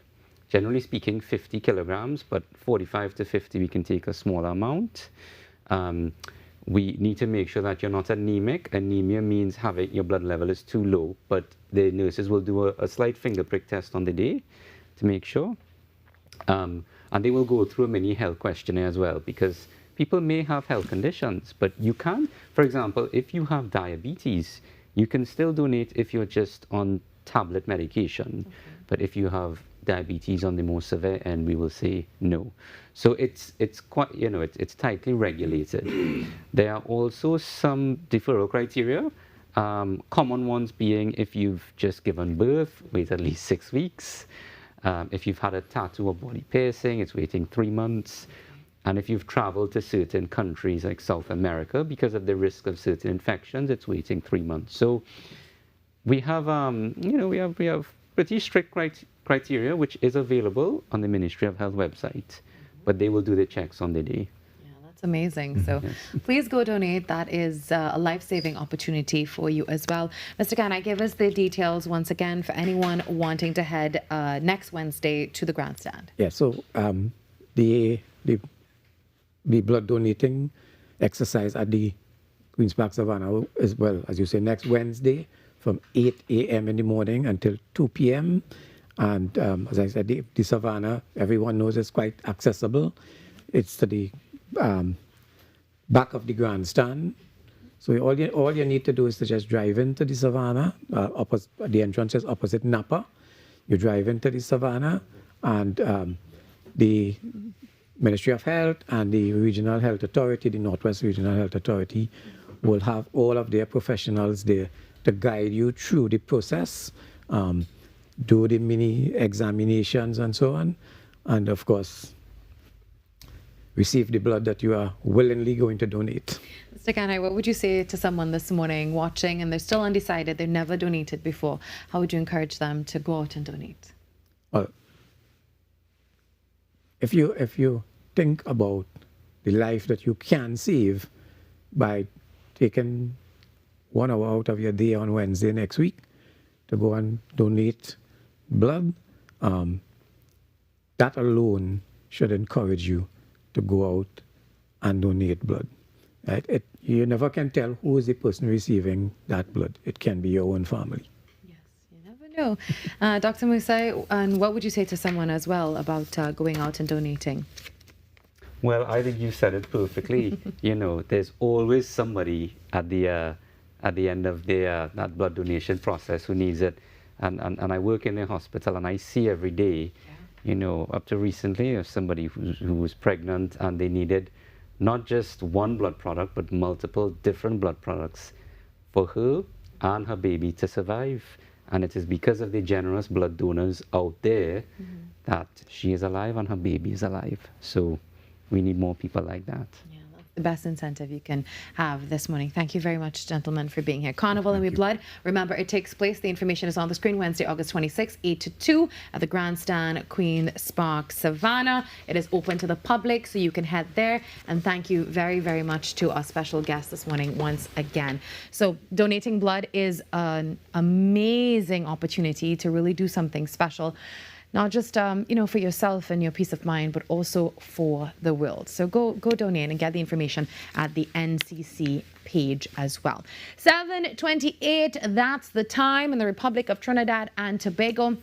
Generally speaking, 50 kilograms, but 45 to 50, we can take a smaller amount. We need to make sure that you're not anemic. Anemia means having your blood level is too low, but the nurses will do a slight finger prick test on the day to make sure. And they will go through a mini health questionnaire as well, because people may have health conditions, but you can, for example, if you have diabetes, you can still donate if you're just on tablet medication. But if you have diabetes on the more severe end, we will say no. So it's quite, it's tightly regulated. There are also some deferral criteria, Common ones being if you've just given birth, wait at least 6 weeks. If you've had a tattoo or body piercing, it's waiting 3 months. And if you've traveled to certain countries like South America, because of the risk of certain infections, it's waiting 3 months. So we have, we have pretty strict criteria, which is available on the Ministry of Health website, but they will do the checks on the day. That's amazing. So please go donate. That is a life-saving opportunity for you as well. Mr. Khanai, give us the details once again for anyone wanting to head next Wednesday to the grandstand. Yeah, so the blood donating exercise at the Queen's Park Savannah as well, as you say, next Wednesday from 8 a.m. in the morning until 2 p.m. And as I said, the Savannah, everyone knows it's quite accessible. It's to the back of the grandstand. So all you need to do is to just drive into the Savannah. The entrance is opposite Napa. You drive into the Savannah, and the Ministry of Health and the Regional Health Authority, the Northwest Regional Health Authority, will have all of their professionals there to guide you through the process, do the mini examinations and so on, and of course, receive the blood that you are willingly going to donate. Mr. Khanai, what would you say to someone this morning watching and they're still undecided, they've never donated before? How would you encourage them to go out and donate? Well, if you think about the life that you can save by taking 1 hour out of your day on Wednesday next week to go and donate blood, that alone should encourage you to go out and donate blood. Right? You never can tell who is the person receiving that blood. It can be your own family. No. Dr. Musai, and what would you say to someone as well about going out and donating? Well, I think you said it perfectly. There's always somebody at the end of that blood donation process who needs it. And I work in a hospital and I see every day, up to recently, somebody who was pregnant and they needed not just one blood product, but multiple different blood products for her and her baby to survive. And it is because of the generous blood donors out there that she is alive and her baby is alive. So we need more people like that. The best incentive you can have this morning. Thank you very much, gentlemen, for being here. Carnival and We Blood. Remember, it takes place. The information is on the screen Wednesday, August 26, 8 to 2 at the Grandstand, Queen's Park, Savannah. It is open to the public, so you can head there. And thank you very, very much to our special guest this morning once again. So donating blood is an amazing opportunity to really do something special. Not just, for yourself and your peace of mind, but also for the world. So go donate and get the information at the NCC page as well. 7:28, that's the time in the Republic of Trinidad and Tobago.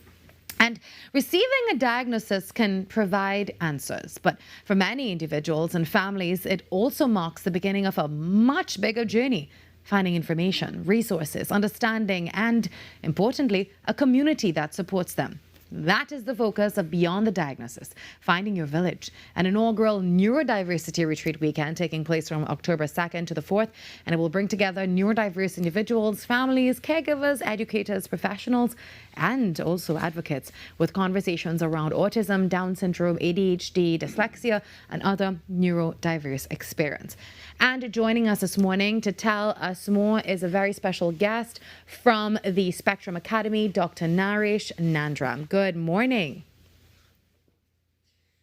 And receiving a diagnosis can provide answers, but for many individuals and families, it also marks the beginning of a much bigger journey. Finding information, resources, understanding, and importantly, a community that supports them. That is the focus of Beyond the Diagnosis, Finding Your Village, an inaugural neurodiversity retreat weekend taking place from October 2nd to the 4th, and it will bring together neurodiverse individuals, families, caregivers, educators, professionals, and also advocates with conversations around autism, Down syndrome, ADHD, dyslexia, and other neurodiverse experience. And joining us this morning to tell us more is a very special guest from the Spectrum Academy, Dr. Naresh Nandram. Good morning.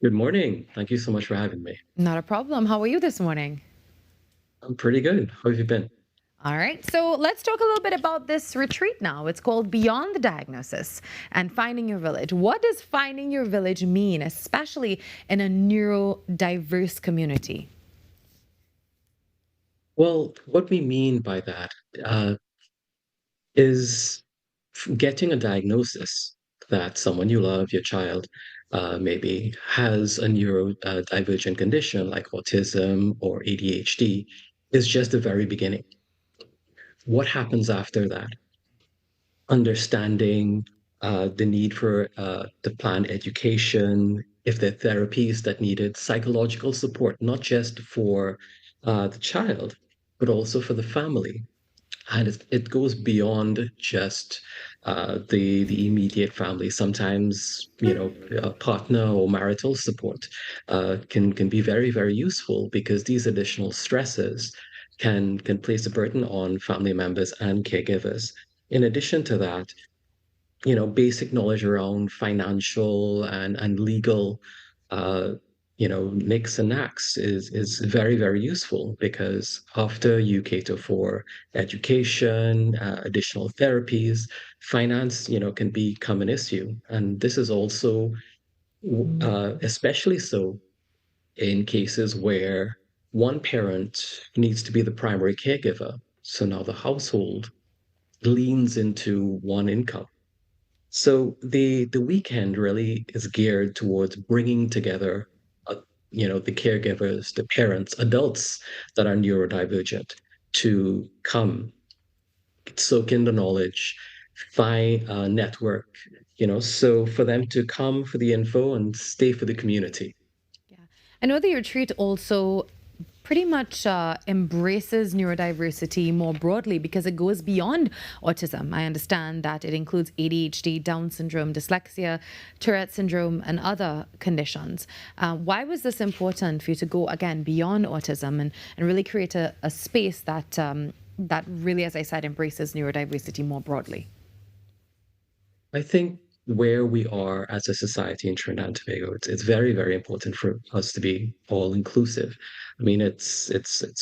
Good morning. Thank you so much for having me. Not a problem. How are you this morning? I'm pretty good. How have you been? All right. So let's talk a little bit about this retreat now. It's called Beyond the Diagnosis and Finding Your Village. What does finding your village mean, especially in a neurodiverse community? Well, what we mean by that is getting a diagnosis that someone you love, your child, maybe has a neurodivergent condition like autism or ADHD is just the very beginning. What happens after that? Understanding the need for the planned education, if there are therapies that needed, psychological support, not just for the child, but also for the family. and it goes beyond just the immediate family. Sometimes, a partner or marital support can be very, very useful, because these additional stresses can place a burden on family members and caregivers. In addition to that, basic knowledge around financial and legal, uh, nicks and knacks is very, very useful, because after you cater for education, additional therapies, finance, can become an issue. And this is also especially so in cases where one parent needs to be the primary caregiver. So now the household leans into one income. So the weekend really is geared towards bringing together, the caregivers, the parents, adults that are neurodivergent, to come soak in the knowledge, find a network, so for them to come for the info and stay for the community. I know the retreat also pretty much embraces neurodiversity more broadly, because it goes beyond autism. I understand that it includes ADHD, Down syndrome, dyslexia, Tourette syndrome, and other conditions. Why was this important for you to go, again, beyond autism and really create a space that really, as I said, embraces neurodiversity more broadly? I think where we are as a society in Trinidad and Tobago, it's very, very important for us to be all inclusive. I mean, it's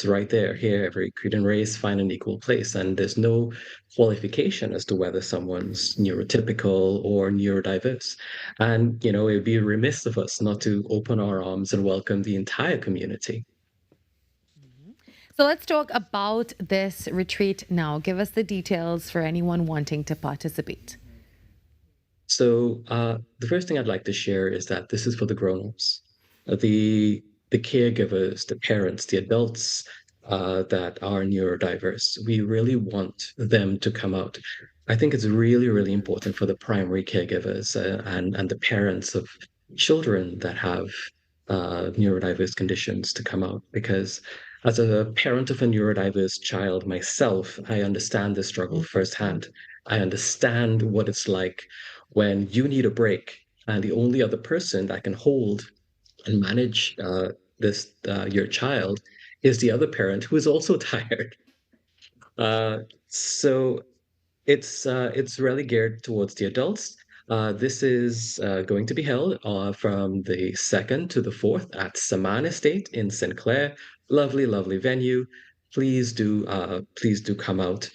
right there. Here, every creed and race find an equal place, and there's no qualification as to whether someone's neurotypical or neurodiverse. And it would be remiss of us not to open our arms and welcome the entire community. So let's talk about this retreat now. Give us the details for anyone wanting to participate. So the first thing I'd like to share is that this is for the grown-ups, the caregivers, the parents, the adults that are neurodiverse. We really want them to come out. I think it's really, really important for the primary caregivers and the parents of children that have neurodiverse conditions to come out, because as a parent of a neurodiverse child myself, I understand the struggle firsthand. I understand what it's like when you need a break, and the only other person that can hold and manage your child is the other parent, who is also tired. So it's really geared towards the adults. This is going to be held from the 2nd to the 4th at Saman Estate in St. Clair. Lovely, lovely venue. Please do come out.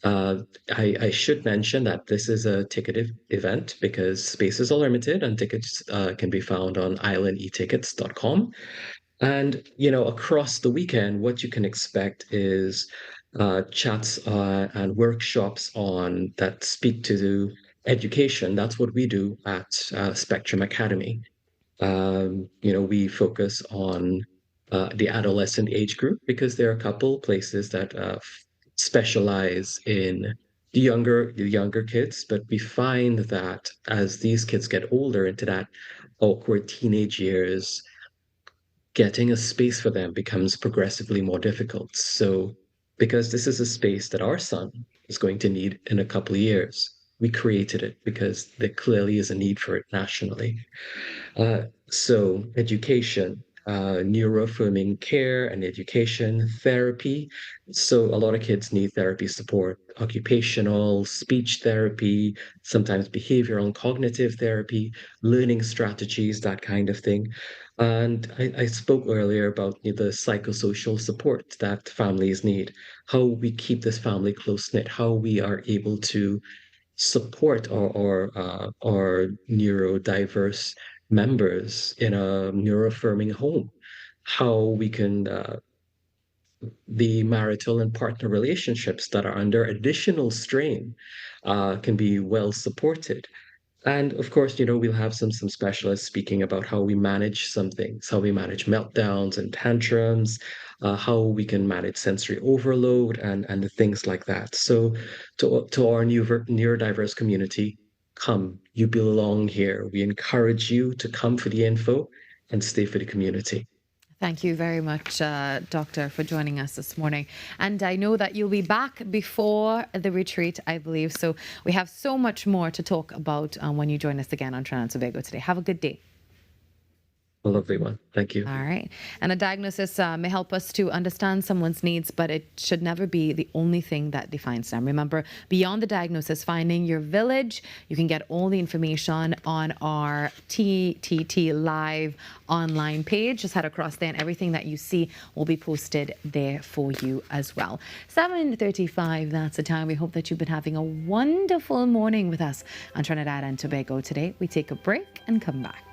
I should mention that this is a ticketed event, because spaces are limited, and tickets can be found on islandetickets.com. And, across the weekend, what you can expect is chats and workshops on that speak to education. That's what we do at Spectrum Academy. We focus on the adolescent age group, because there are a couple places that specialize in the younger kids, but we find that as these kids get older into that awkward teenage years, getting a space for them becomes progressively more difficult. So, because this is a space that our son is going to need in a couple of years, we created it because there clearly is a need for it nationally. So, education, neuroaffirming care and education, therapy. So, a lot of kids need therapy support, occupational, speech therapy, sometimes behavioral and cognitive therapy, learning strategies, that kind of thing. And I spoke earlier about the psychosocial support that families need, how we keep this family close knit, how we are able to support our neurodiverse members in a neuroaffirming home, how we can the marital and partner relationships that are under additional strain can be well supported. And of course, we'll have some specialists speaking about how we manage some things, how we manage meltdowns and tantrums, how we can manage sensory overload and the things like that. So to our neurodiverse community, come, you belong here. We encourage you to come for the info and stay for the community. Thank you very much, Doctor, for joining us this morning. And I know that you'll be back before the retreat, I believe. So we have so much more to talk about when you join us again on Trinidad and Tobago today. Have a good day. A lovely one. Thank you. All right. And a diagnosis may help us to understand someone's needs, but it should never be the only thing that defines them. Remember, beyond the diagnosis, finding your village, you can get all the information on our TTT Live online page. Just head across there and everything that you see will be posted there for you as well. 7:35, that's the time. We hope that you've been having a wonderful morning with us on Trinidad and Tobago today. We take a break and come back.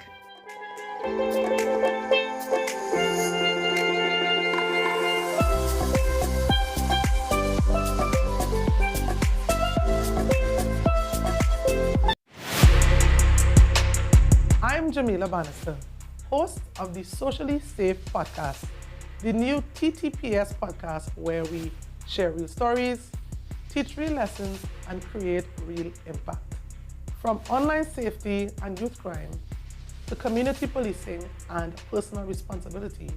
I'm Virmala Balkaran, host of the Socially Safe podcast, the new TTPS podcast where we share real stories, teach real lessons, and create real impact. From online safety and youth crime to community policing and personal responsibility,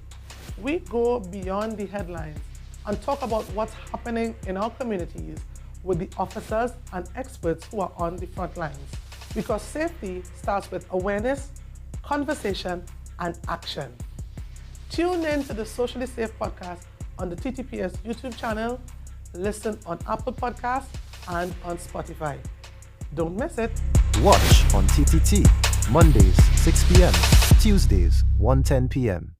we go beyond the headlines and talk about what's happening in our communities with the officers and experts who are on the front lines. Because safety starts with awareness, conversation, and action. Tune in to the Socially Safe podcast on the TTPS YouTube channel, listen on Apple Podcasts and on Spotify. Don't miss it. Watch on TTT, Mondays 6 p.m., Tuesdays 1:10 p.m.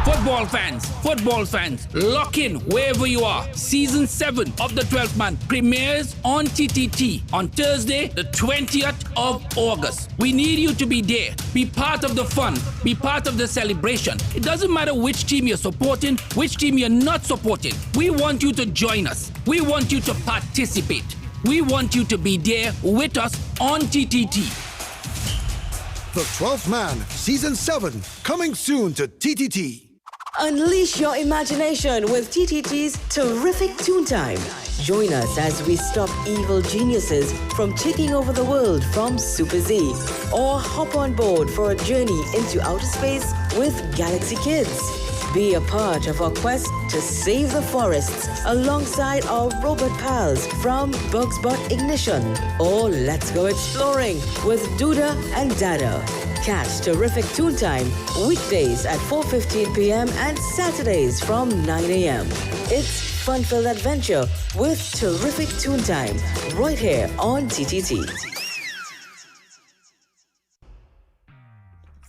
Football fans, lock in wherever you are. Season 7 of the 12th Man premieres on TTT on Thursday, the 20th of August. We need you to be there. Be part of the fun. Be part of the celebration. It doesn't matter which team you're supporting, which team you're not supporting. We want you to join us. We want you to participate. We want you to be there with us on TTT. The 12th Man, Season 7, coming soon to TTT. Unleash your imagination with TTT's terrific Toontime. Join us as we stop evil geniuses from taking over the world from Super Z. Or hop on board for a journey into outer space with Galaxy Kids. Be a part of our quest to save the forests alongside our robot pals from Bugs Bot Ignition. Or let's go exploring with Duda and Dada. Catch terrific Toontime weekdays at 4:15 p.m. and Saturdays from 9 a.m. It's fun-filled adventure with terrific Toontime right here on TTT.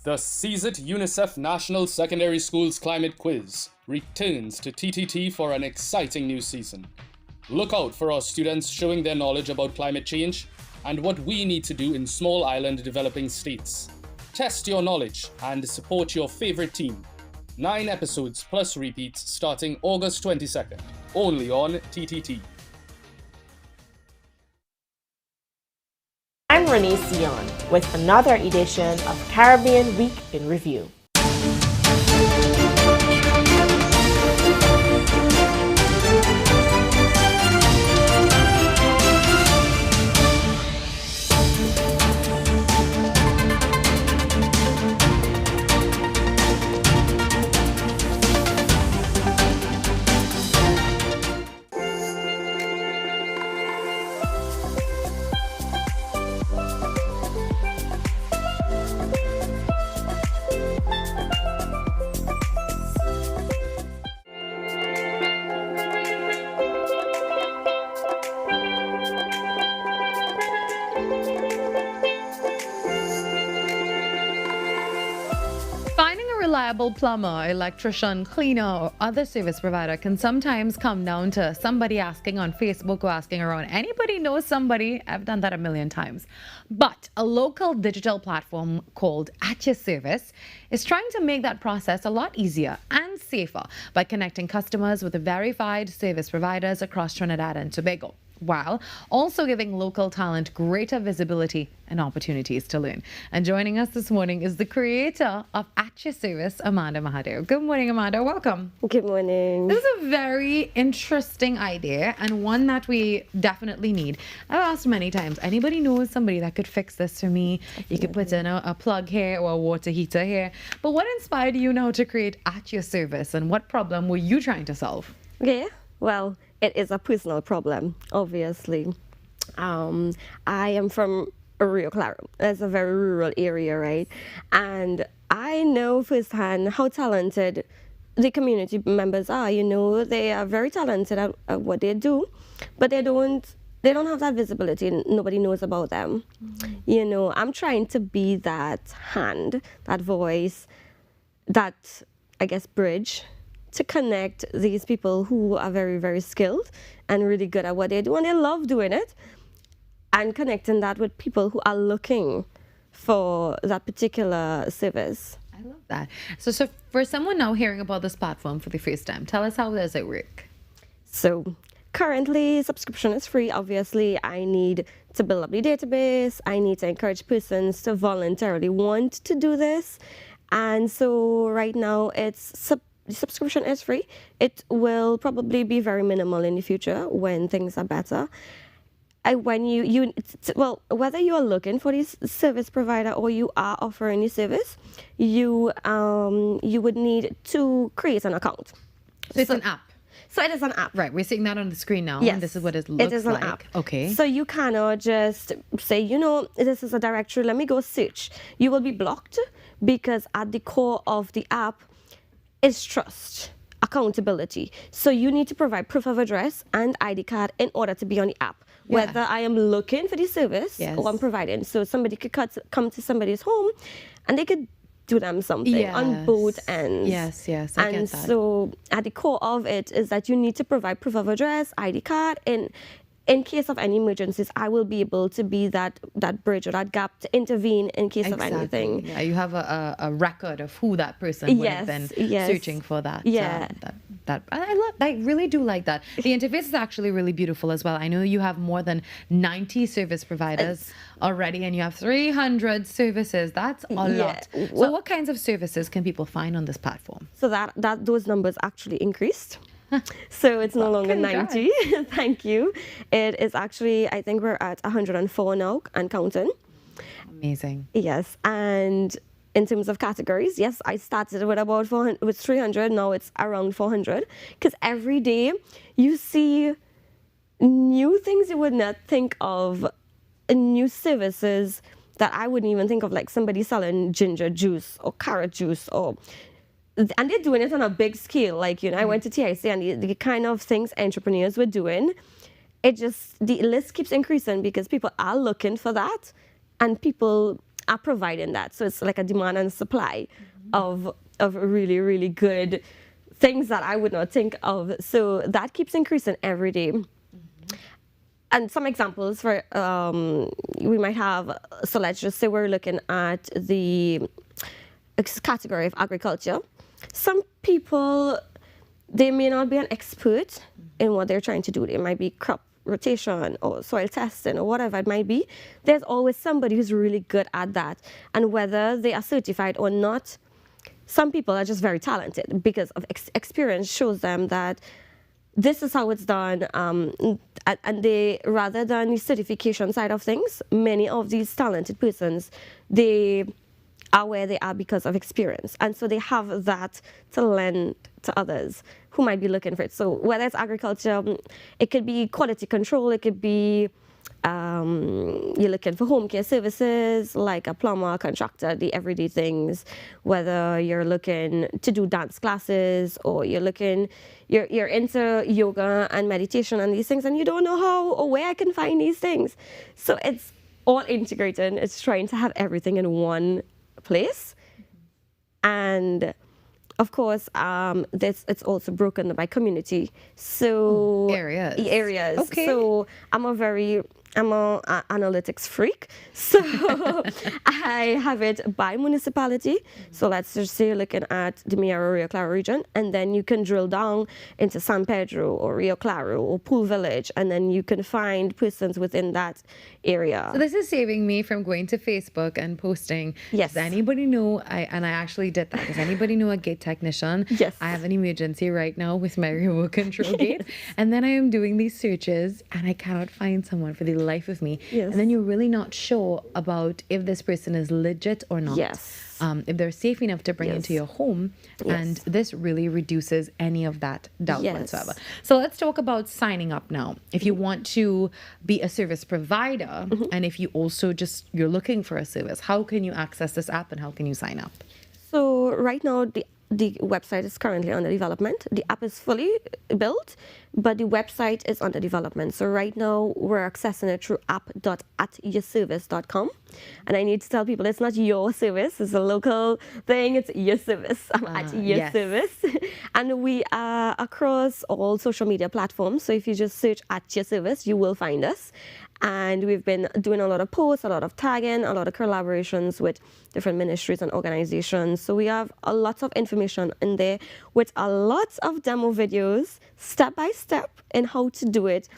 The CSIT UNICEF National Secondary Schools Climate Quiz returns to TTT for an exciting new season. Look out for our students showing their knowledge about climate change and what we need to do in small island developing states. Test your knowledge and support your favorite team. 9 episodes plus repeats starting August 22nd, only on TTT. I'm Renee Sion with another edition of Caribbean Week in Review. Reliable plumber, electrician, cleaner, or other service provider can sometimes come down to somebody asking on Facebook or asking around. Anybody knows somebody? I've done that a million times. But a local digital platform called At Your Service is trying to make that process a lot easier and safer by connecting customers with the verified service providers across Trinidad and Tobago. while also giving local talent greater visibility and opportunities to learn. And joining us this morning is the creator of At Your Service, Amanda Mahadev. Good morning, Amanda. Welcome. Good morning. This is a very interesting idea and one that we definitely need. I've asked many times, anybody knows somebody that could fix this for me? You could put in a plug here or a water heater here. But what inspired you now to create At Your Service, and what problem were you trying to solve? Okay, well, it is a personal problem, obviously. I am from Rio Claro. It's a very rural area, right? And I know firsthand how talented the community members are. You know, they are very talented at what they do, but they don't have that visibility. Nobody knows about them. You know, I'm trying to be that hand, that voice, that, I guess, bridge to connect these people who are very, very skilled and really good at what they do, and they love doing it, and connecting that with people who are looking for that particular service. I love that. So for someone now hearing about this platform for the first time, tell us, how does it work? So currently, subscription is free. Obviously, I need to build up the database. I need to encourage persons to voluntarily want to do this. And so right now, subscription is free. It will probably be very minimal in the future when things are better. Whether you are looking for this service provider or you are offering the service, you would need to create an account. So it's an app. So it is an app. Right, we're seeing that on the screen now. Yes. And this is what it looks like. It is an app. Okay. So you cannot just say, you know, this is a directory, let me go search. You will be blocked because at the core of the app is trust, accountability. So you need to provide proof of address and ID card in order to be on the app. Yeah. Whether I am looking for the service Yes. or I'm providing. So somebody could come to somebody's home and they could do them something on both ends. Yes, I get that. So at the core of it is that you need to provide proof of address, ID card, and in case of any emergencies, I will be able to be that bridge or that gap to intervene in case of anything. Yeah, you have a record of who that person would have been searching for that. Yeah. I really do like that. The interface is actually really beautiful as well. I know you have more than 90 service providers already, and you have 300 services. That's a lot. So what kinds of services can people find on this platform? So those numbers actually increased. So it's no longer 90. Thank you. It is actually, I think we're at 104 now and counting. Amazing. Yes. And in terms of categories, yes, I started with about 400, with 300. Now it's around 400. Because every day you see new things you would not think of, new services that I wouldn't even think of, like somebody selling ginger juice or carrot juice and they're doing it on a big scale. Like, you know, I went to TIC and the kind of things entrepreneurs were doing, the list keeps increasing because people are looking for that and people are providing that. So it's like a demand and supply of really, really good things that I would not think of. So that keeps increasing every day. And some examples for, we might have, so let's just say we're looking at the category of agriculture. Some people, they may not be an expert in what they're trying to do. They might be crop rotation or soil testing or whatever it might be. There's always somebody who's really good at that. And whether they are certified or not, some people are just very talented because of experience shows them that this is how it's done. And they, rather than the certification side of things, many of these talented persons, they are where they are because of experience. And so they have that to lend to others who might be looking for it. So whether it's agriculture, it could be quality control, it could be you're looking for home care services like a plumber, contractor, the everyday things, whether you're looking to do dance classes or you're into yoga and meditation and these things and you don't know how or where I can find these things. So it's all integrated. It's trying to have everything in one place. And of course, it's also broken by community. So areas. Okay. So I'm a very I'm an analytics freak, so I have it by municipality. So let's just say you're looking at the Rio Claro region, and then you can drill down into San Pedro or Rio Claro or Pool Village, and then you can find persons within that area. So this is saving me from going to Facebook and posting. Yes. Does anybody know? I actually did that. Does anybody know a gate technician? Yes. I have an emergency right now with my remote control gate, and then I am doing these searches, and I cannot find someone for the life of me. Yes. And then you're really not sure about if this person is legit or not. Yes. If they're safe enough to bring into your home. And this really reduces any of that doubt whatsoever. So let's talk about signing up now. If you want to be a service provider, and if you also you're looking for a service, how can you access this app and how can you sign up? So right now, the website is currently under development. The app is fully built, but the website is under development. So right now, we're accessing it through app.atyourservice.com. And I need to tell people it's not your service. It's a local thing. It's your service. I'm at your service. And we are across all social media platforms. So if you just search at your service, you will find us. And we've been doing a lot of posts, a lot of tagging, a lot of collaborations with different ministries and organizations. So we have a lot of information in there with a lot of demo videos, step by step, in how to do it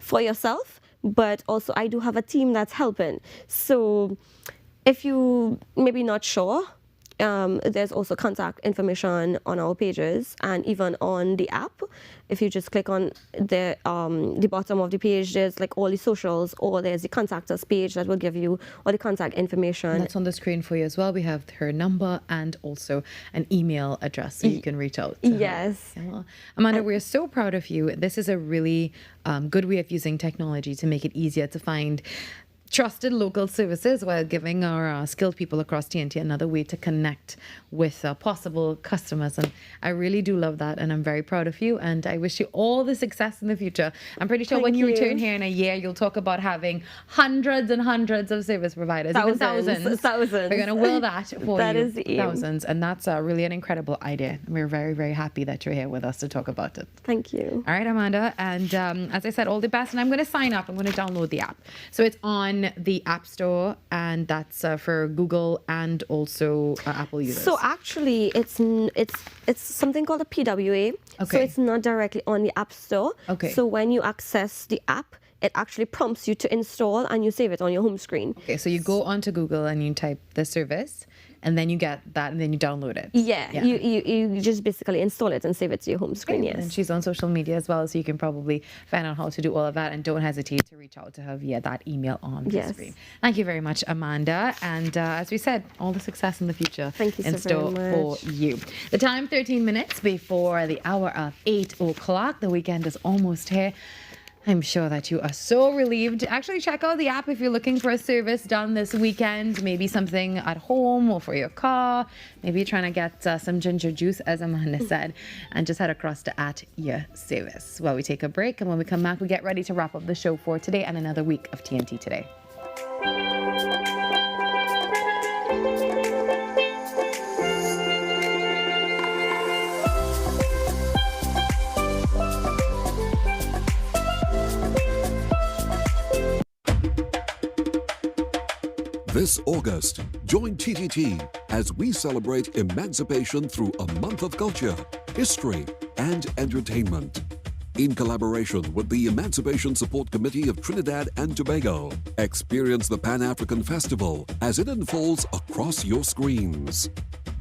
for yourself. But also I do have a team that's helping. So if you maybe not sure, there's also contact information on our pages and even on the app. If you just click on the bottom of the page, there's like all the socials, or there's the contact us page that will give you all the contact information. That's on the screen for you as well. We have her number and also an email address so you can reach out to her. Yes. Yeah, well, Amanda, we're so proud of you. This is a really good way of using technology to make it easier to find trusted local services while giving our skilled people across TNT another way to connect with possible customers. And I really do love that, and I'm very proud of you, and I wish you all the success in the future. I'm pretty sure when you return here in a year, you'll talk about having hundreds and hundreds of service providers, Thousands. We're going to will that for That you. is the aim. Thousands, and that's really an incredible idea. We're very, very happy that you're here with us to talk about it. Thank you. All right, Amanda, and as I said, all the best, and I'm going to sign up. I'm going to download the app. So it's on the App Store, and that's for Google and also Apple users. So actually, it's something called a PWA. Okay. So it's not directly on the App Store. Okay. So when you access the app, it actually prompts you to install, and you save it on your home screen. Okay, so you go onto Google and you type the service, and then you get that, and then you download it. Yeah. You just basically install it and save it to your home screen. Yes. And she's on social media as well, so you can probably find out how to do all of that, and don't hesitate to reach out to her via that email on the screen. Thank you very much, Amanda, and as we said, all the success in the future. Thank you in so store very much. for you. The time 13 minutes before the hour of 8 o'clock. The weekend is almost here. I'm sure that you are so relieved. Actually, check out the app if you're looking for a service done this weekend. Maybe something at home or for your car. Maybe you're trying to get some ginger juice, as Amanda said, and just head across to at your service. Well, we take a break, and when we come back, we get ready to wrap up the show for today and another week of TNT Today. This August, join TTT as we celebrate emancipation through a month of culture, history, and entertainment. In collaboration with the Emancipation Support Committee of Trinidad and Tobago, experience the Pan-African Festival as it unfolds across your screens.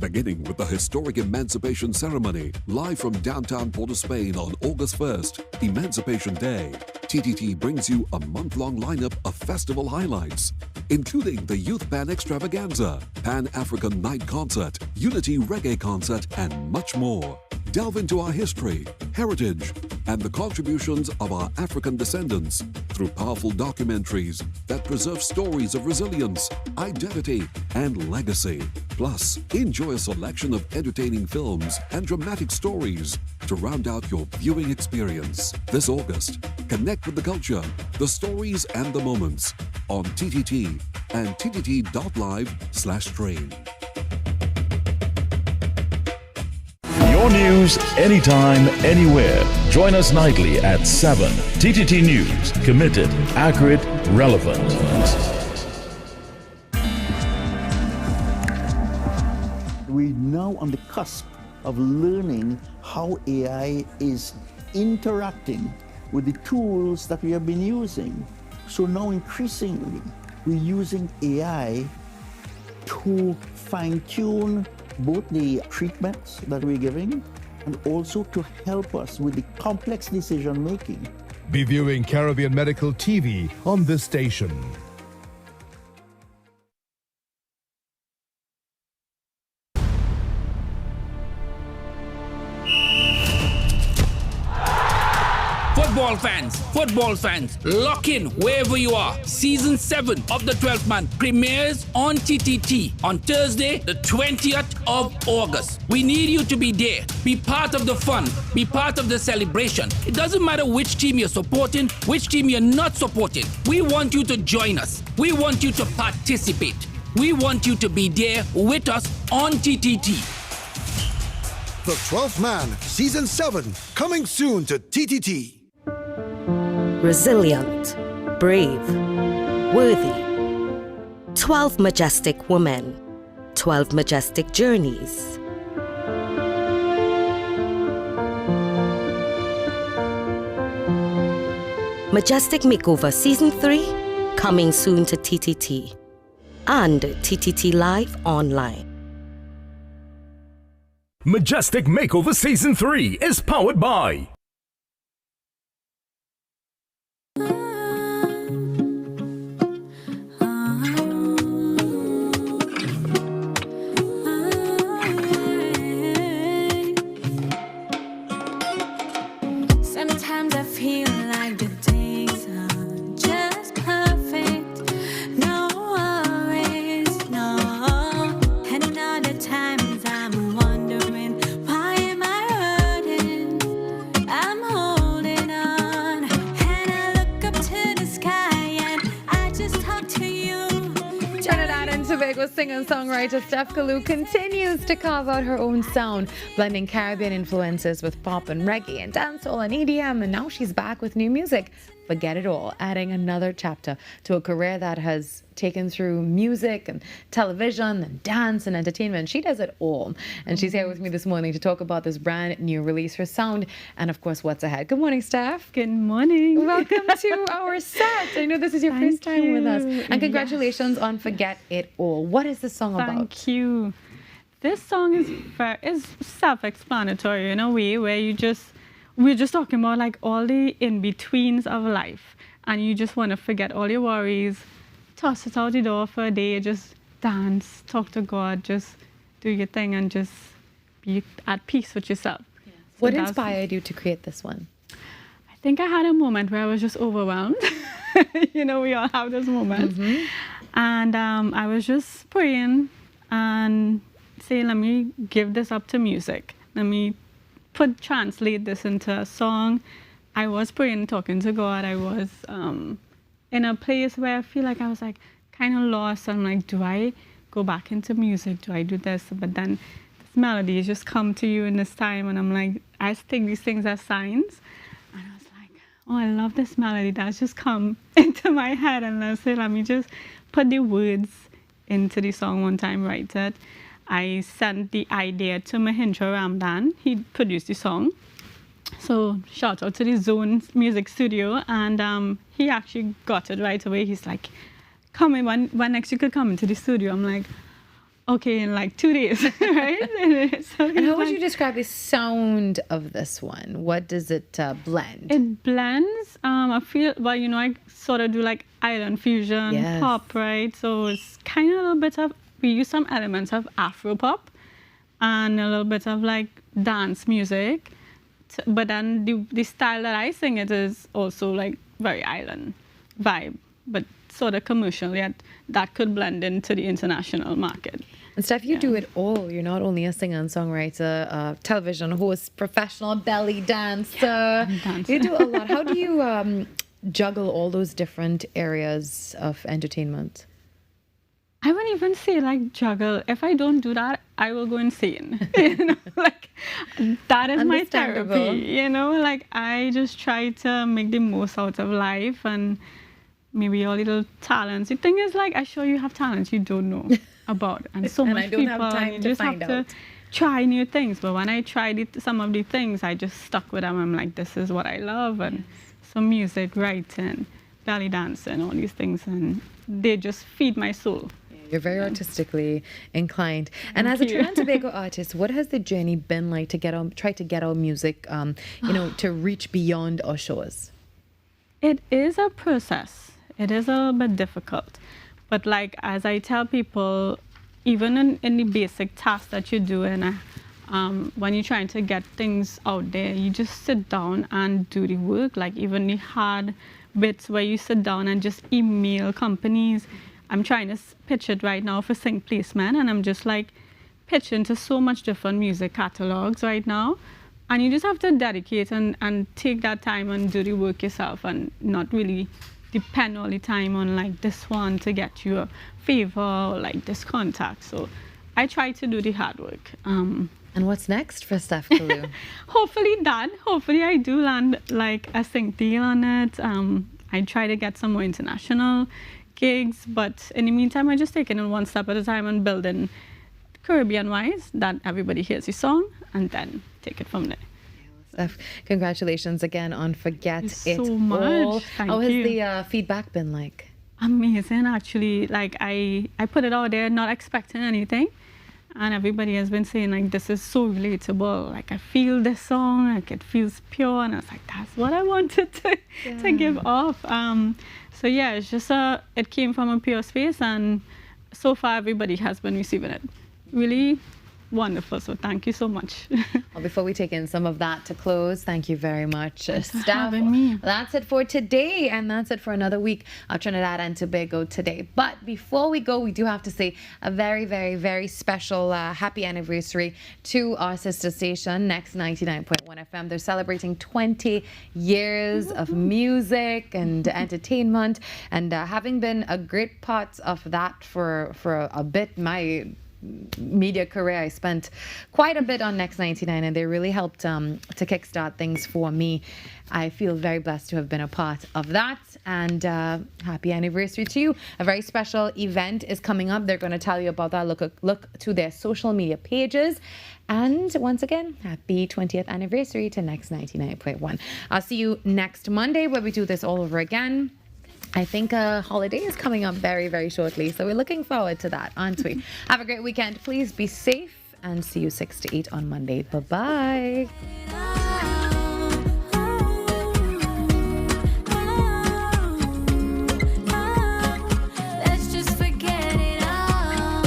Beginning with the historic Emancipation Ceremony, live from downtown Port of Spain on August 1st, Emancipation Day, TTT brings you a month-long lineup of festival highlights, including the Youth Pan Extravaganza, Pan-African Night Concert, Unity Reggae Concert, and much more. Delve into our history, heritage, and the contributions of our African descendants through powerful documentaries that preserve stories of resilience, identity, and legacy. Plus, enjoy a selection of entertaining films and dramatic stories to round out your viewing experience. This August, connect with the culture, the stories, and the moments on TTT and ttt.live/train. Your news anytime, anywhere. Join us nightly at 7. TTT News. Committed, accurate, relevant. We're now on the cusp of learning how AI is interacting with the tools that we have been using. So now increasingly, we're using AI to fine-tune both the treatments that we're giving and also to help us with the complex decision-making. Be viewing Caribbean Medical TV on this station. Football fans, lock in wherever you are. Season 7 of the 12th Man premieres on TTT on Thursday, the 20th of August. We need you to be there. Be part of the fun. Be part of the celebration. It doesn't matter which team you're supporting, which team you're not supporting. We want you to join us. We want you to participate. We want you to be there with us on TTT. The 12th Man, Season 7, coming soon to TTT. Resilient, brave, worthy. 12 majestic women, 12 majestic journeys. Majestic Makeover Season 3, coming soon to TTT and TTT Live Online. Majestic Makeover Season 3 is powered by Sometimes I feel like the days are just perfect. No worries, no. And other times I'm wondering, why am I hurting? I'm holding on. And I look up to the sky and I just talk to you. Trinidad and Tobago singer-songwriter Steph Kalu continues to carve out her own sound, blending Caribbean influences with pop and reggae and dancehall and EDM, and now she's back with new music. Forget It All, adding another chapter to a career that has taken through music and television and dance and entertainment. She does it all. And she's here with me this morning to talk about this brand new release, her sound, and of course, what's ahead. Good morning, Steph. Good morning. Welcome to our set. I know this is your first time with us. And congratulations on Forget It All. What is this song about? Thank you. This song is self-explanatory in a way where we're just talking about like all the in-betweens of life, and you just want to forget all your worries, toss it out the door for a day, just dance, talk to God, just do your thing and just be at peace with yourself. Yeah. So what inspired you to create this one? I think I had a moment where I was just overwhelmed. You know, we all have those moments. Mm-hmm. And I was just praying and saying, let me give this up to music. Let me translate this into a song. I was praying, talking to God. I was in a place where I feel like I was like kind of lost. I'm like, do I go back into music? Do I do this? But then this melody just come to you in this time, and I'm like, I take these things as signs. And I was like, oh, I love this melody. That's just come into my head, and I said, let me just put the words into the song one time, write it. I sent the idea to Mahindra Ramdan. He produced the song. So shout out to the Zone Music Studio. And he actually got it right away. He's like, come in, when next you could come into the studio? I'm like, okay, in like 2 days, right? So and how would you describe the sound of this one? What does it blend? It blends. I feel, well, you know, I sort of do like island fusion, pop, right? So it's kind of a little bit of, we use some elements of Afro pop and a little bit of like dance music. But then the style that I sing it is also like very island vibe, but sort of commercial, yet that could blend into the international market. And Steph, you do it all. You're not only a singer and songwriter, television host, professional belly dancer. You do a lot. How do you juggle all those different areas of entertainment? I wouldn't even say like juggle. If I don't do that, I will go insane. That is my therapy. Like I just try to make the most out of life and maybe your little talents. The thing is, like, I sure you have talents you don't know about, and so And much I don't people, have time and you to just find have out. to try new things. But when I tried some of the things, I just stuck with them. I'm like, this is what I love, and some music, writing, belly dancing, all these things, and they just feed my soul. You're very artistically inclined. And as a Thank you. Trinidad and Tobago artist, what has the journey been like to try to get our music, to reach beyond our shores? It is a process. It is a little bit difficult. But like, as I tell people, even in the basic tasks that you're doing, when you're trying to get things out there, you just sit down and do the work. Like even the hard bits where you sit down and just email companies. I'm trying to pitch it right now for Sync Placement, and I'm just like pitching to so much different music catalogs right now. And you just have to dedicate and take that time and do the work yourself and not really depend all the time on like this one to get you a favor or like this contact. So I try to do the hard work. And what's next for Steph Kalu? Hopefully that. Hopefully I do land like a sync deal on it. I try to get some more international gigs, but in the meantime, I'm just taking it one step at a time and building Caribbean-wise that everybody hears the song and then take it from there. Steph, congratulations again on Forget It so much. All. Thank How has you. the feedback been like? Amazing, actually. Like I put it out there not expecting anything, and everybody has been saying like this is so relatable. Like I feel this song, like it feels pure, and I was like that's what I wanted to give off. So yeah, it's just it came from a pure space, and so far everybody has been receiving it. Really wonderful. So thank you so much. Well, before we take in some of that to close, thank you very much, Thanks for Steph. having me. That's it for today, and that's it for another week of Trinidad and Tobago Today. But before we go, we do have to say a very, very, very special happy anniversary to our sister station, Next 99.1 FM. They're celebrating 20 years of music and entertainment, and having been a great part of that for a bit, my media career, I spent quite a bit on Next 99, and they really helped to kickstart things for me. I feel very blessed to have been a part of that, and happy anniversary to you. A very special event is coming up. They're going to tell you about that. Look to their social media pages. And once again, happy 20th anniversary to Next 99.1. I'll see you next Monday where we do this all over again. I think a holiday is coming up very, very shortly. So we're looking forward to that, aren't we? Have a great weekend. Please be safe and see you 6 to 8 on Monday. Bye-bye. Let's just forget it all.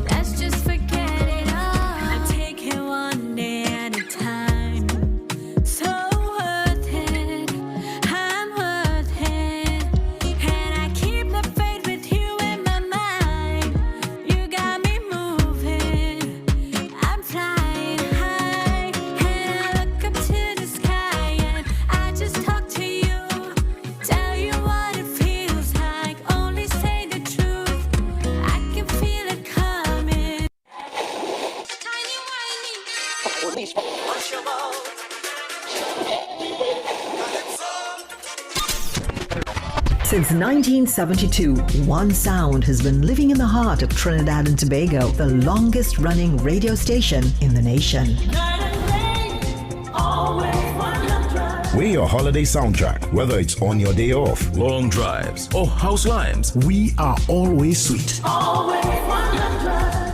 Let's just forget it all. I take it one day at a time. So worth it. I'm worth it. And I keep the faith with you in my mind. You got me moving. I'm flying high. And I look up to the sky and I just talk to you. Tell you what it feels like. Only say the truth. I can feel it coming. Since 1972, one sound has been living in the heart of Trinidad and Tobago, the longest running radio station in the nation. We're your holiday soundtrack, whether it's on your day off, long drives, or house lions. We are always sweet.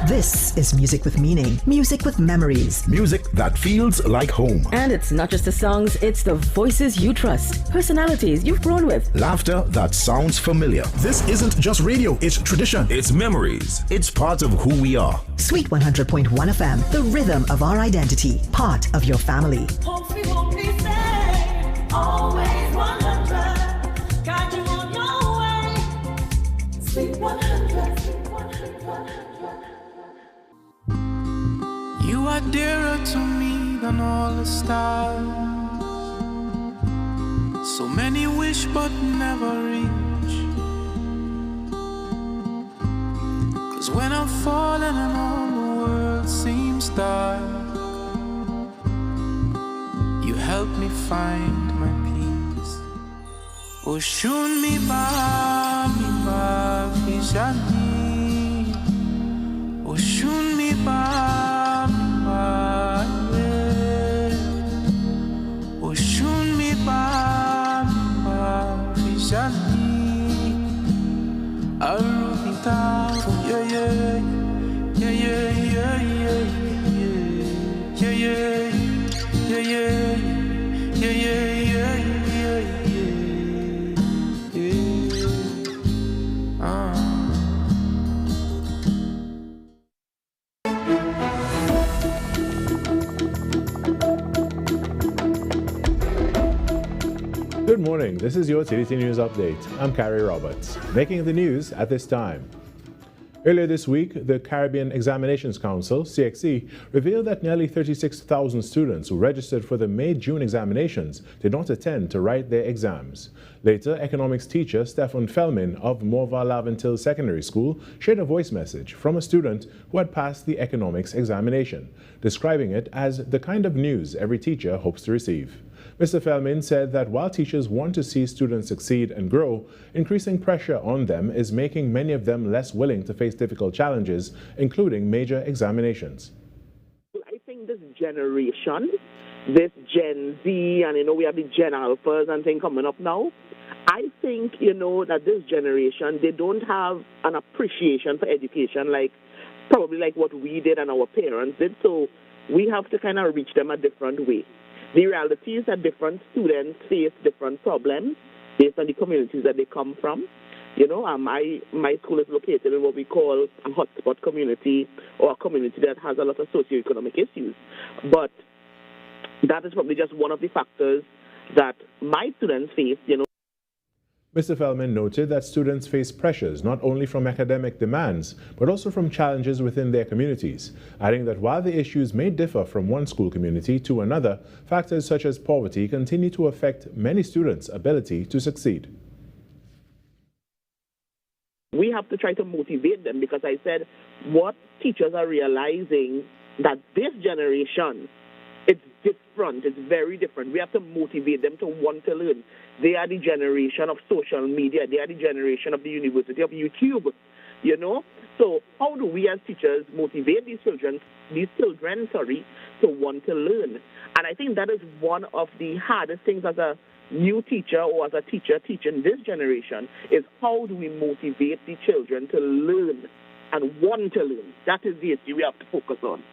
This is music with meaning, music with memories. Music that feels like home. And it's not just the songs, it's the voices you trust, personalities you've grown with. Laughter that sounds familiar. This isn't just radio, it's tradition. It's memories. It's part of who we are. Sweet 100.1 FM, the rhythm of our identity, part of your family. Always 100. Got you on your way. Sweet 100. You are dearer to me than all the stars. So many wish but never reach. 'Cause when I'm falling and all the world seems dark, you help me find my peace. Oh, shun mi ba fishani. Oh, shun mi ba yeah. Oh, shun mi ba fishani. Arubita, yeah, yeah, yeah, yeah, yeah, yeah, yeah, yeah, yeah, yeah, yeah, yeah, yeah, yeah, yeah. Good morning, this is your TDT News Update. I'm Carrie Roberts. Making the news at this time. Earlier this week, the Caribbean Examinations Council, CXC, revealed that nearly 36,000 students who registered for the May-June examinations did not attend to write their exams. Later, economics teacher Stefan Fellman of Morva Laventil Secondary School shared a voice message from a student who had passed the economics examination, describing it as the kind of news every teacher hopes to receive. Mr. Fellman said that while teachers want to see students succeed and grow, increasing pressure on them is making many of them less willing to face difficult challenges, including major examinations. I think this generation, this Gen Z, and we have the Gen Alphas and things coming up now, I think, that this generation, they don't have an appreciation for education probably like what we did and our parents did, so we have to kind of reach them a different way. The reality is that different students face different problems based on the communities that they come from. My school is located in what we call a hotspot community, or a community that has a lot of socioeconomic issues. But that is probably just one of the factors that my students face, Mr. Fellman noted that students face pressures not only from academic demands, but also from challenges within their communities, adding that while the issues may differ from one school community to another, factors such as poverty continue to affect many students' ability to succeed. We have to try to motivate them, because I said what teachers are realizing that this generation, it's different, it's very different. We have to motivate them to want to learn. They are the generation of social media. They are the generation of the University of YouTube, So how do we as teachers motivate these children, to want to learn? And I think that is one of the hardest things as a new teacher or as a teacher teaching this generation, is how do we motivate the children to learn and want to learn? That is the issue we have to focus on.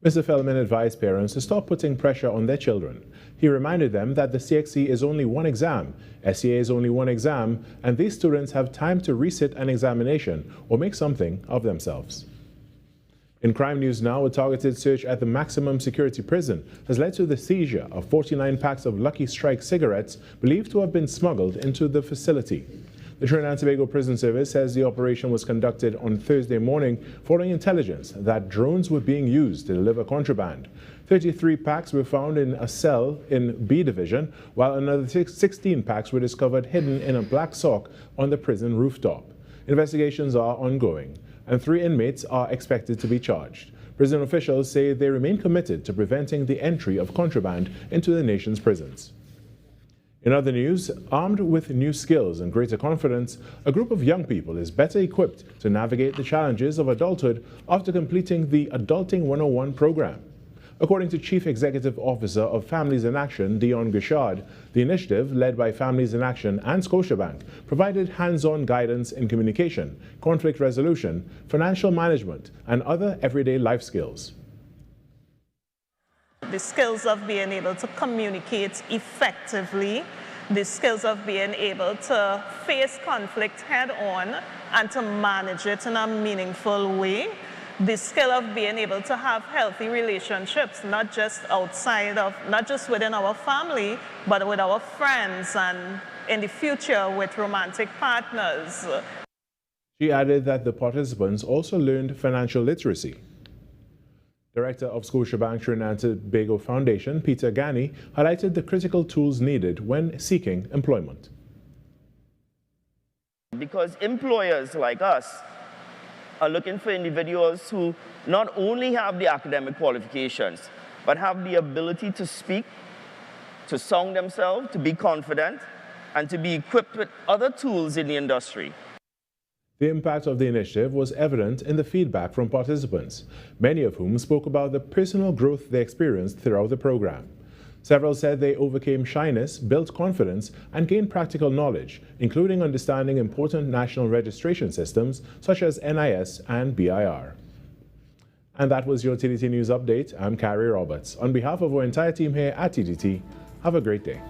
Mr. Fellman advised parents to stop putting pressure on their children. He reminded them that the CXC is only one exam, SEA is only one exam, and these students have time to resit an examination or make something of themselves. In crime news now, a targeted search at the maximum security prison has led to the seizure of 49 packs of Lucky Strike cigarettes believed to have been smuggled into the facility. The Trinidad and Tobago Prison Service says the operation was conducted on Thursday morning following intelligence that drones were being used to deliver contraband. 33 packs were found in a cell in B Division, while another 16 packs were discovered hidden in a black sock on the prison rooftop. Investigations are ongoing, and 3 inmates are expected to be charged. Prison officials say they remain committed to preventing the entry of contraband into the nation's prisons. In other news, armed with new skills and greater confidence, a group of young people is better equipped to navigate the challenges of adulthood after completing the Adulting 101 program. According to Chief Executive Officer of Families in Action, Dion Gishard, the initiative, led by Families in Action and Scotiabank, provided hands-on guidance in communication, conflict resolution, financial management, and other everyday life skills. The skills of being able to communicate effectively, the skills of being able to face conflict head on and to manage it in a meaningful way, the skill of being able to have healthy relationships, not just within our family, but with our friends and in the future with romantic partners. She added that the participants also learned financial literacy. Director of Scotiabank Trinidad and Tobago Foundation, Peter Gani, highlighted the critical tools needed when seeking employment. Because employers like us are looking for individuals who not only have the academic qualifications, but have the ability to speak, to sound themselves, to be confident, and to be equipped with other tools in the industry. The impact of the initiative was evident in the feedback from participants, many of whom spoke about the personal growth they experienced throughout the program. Several said they overcame shyness, built confidence, and gained practical knowledge, including understanding important national registration systems such as NIS and BIR. And that was your TTT News Update. I'm Carrie Roberts. On behalf of our entire team here at TTT, have a great day.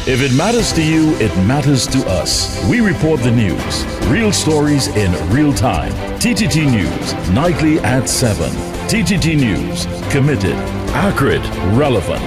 If it matters to you, it matters to us. We report the news. Real stories in real time. TTT News, nightly at 7. TTT News, committed, accurate, relevant.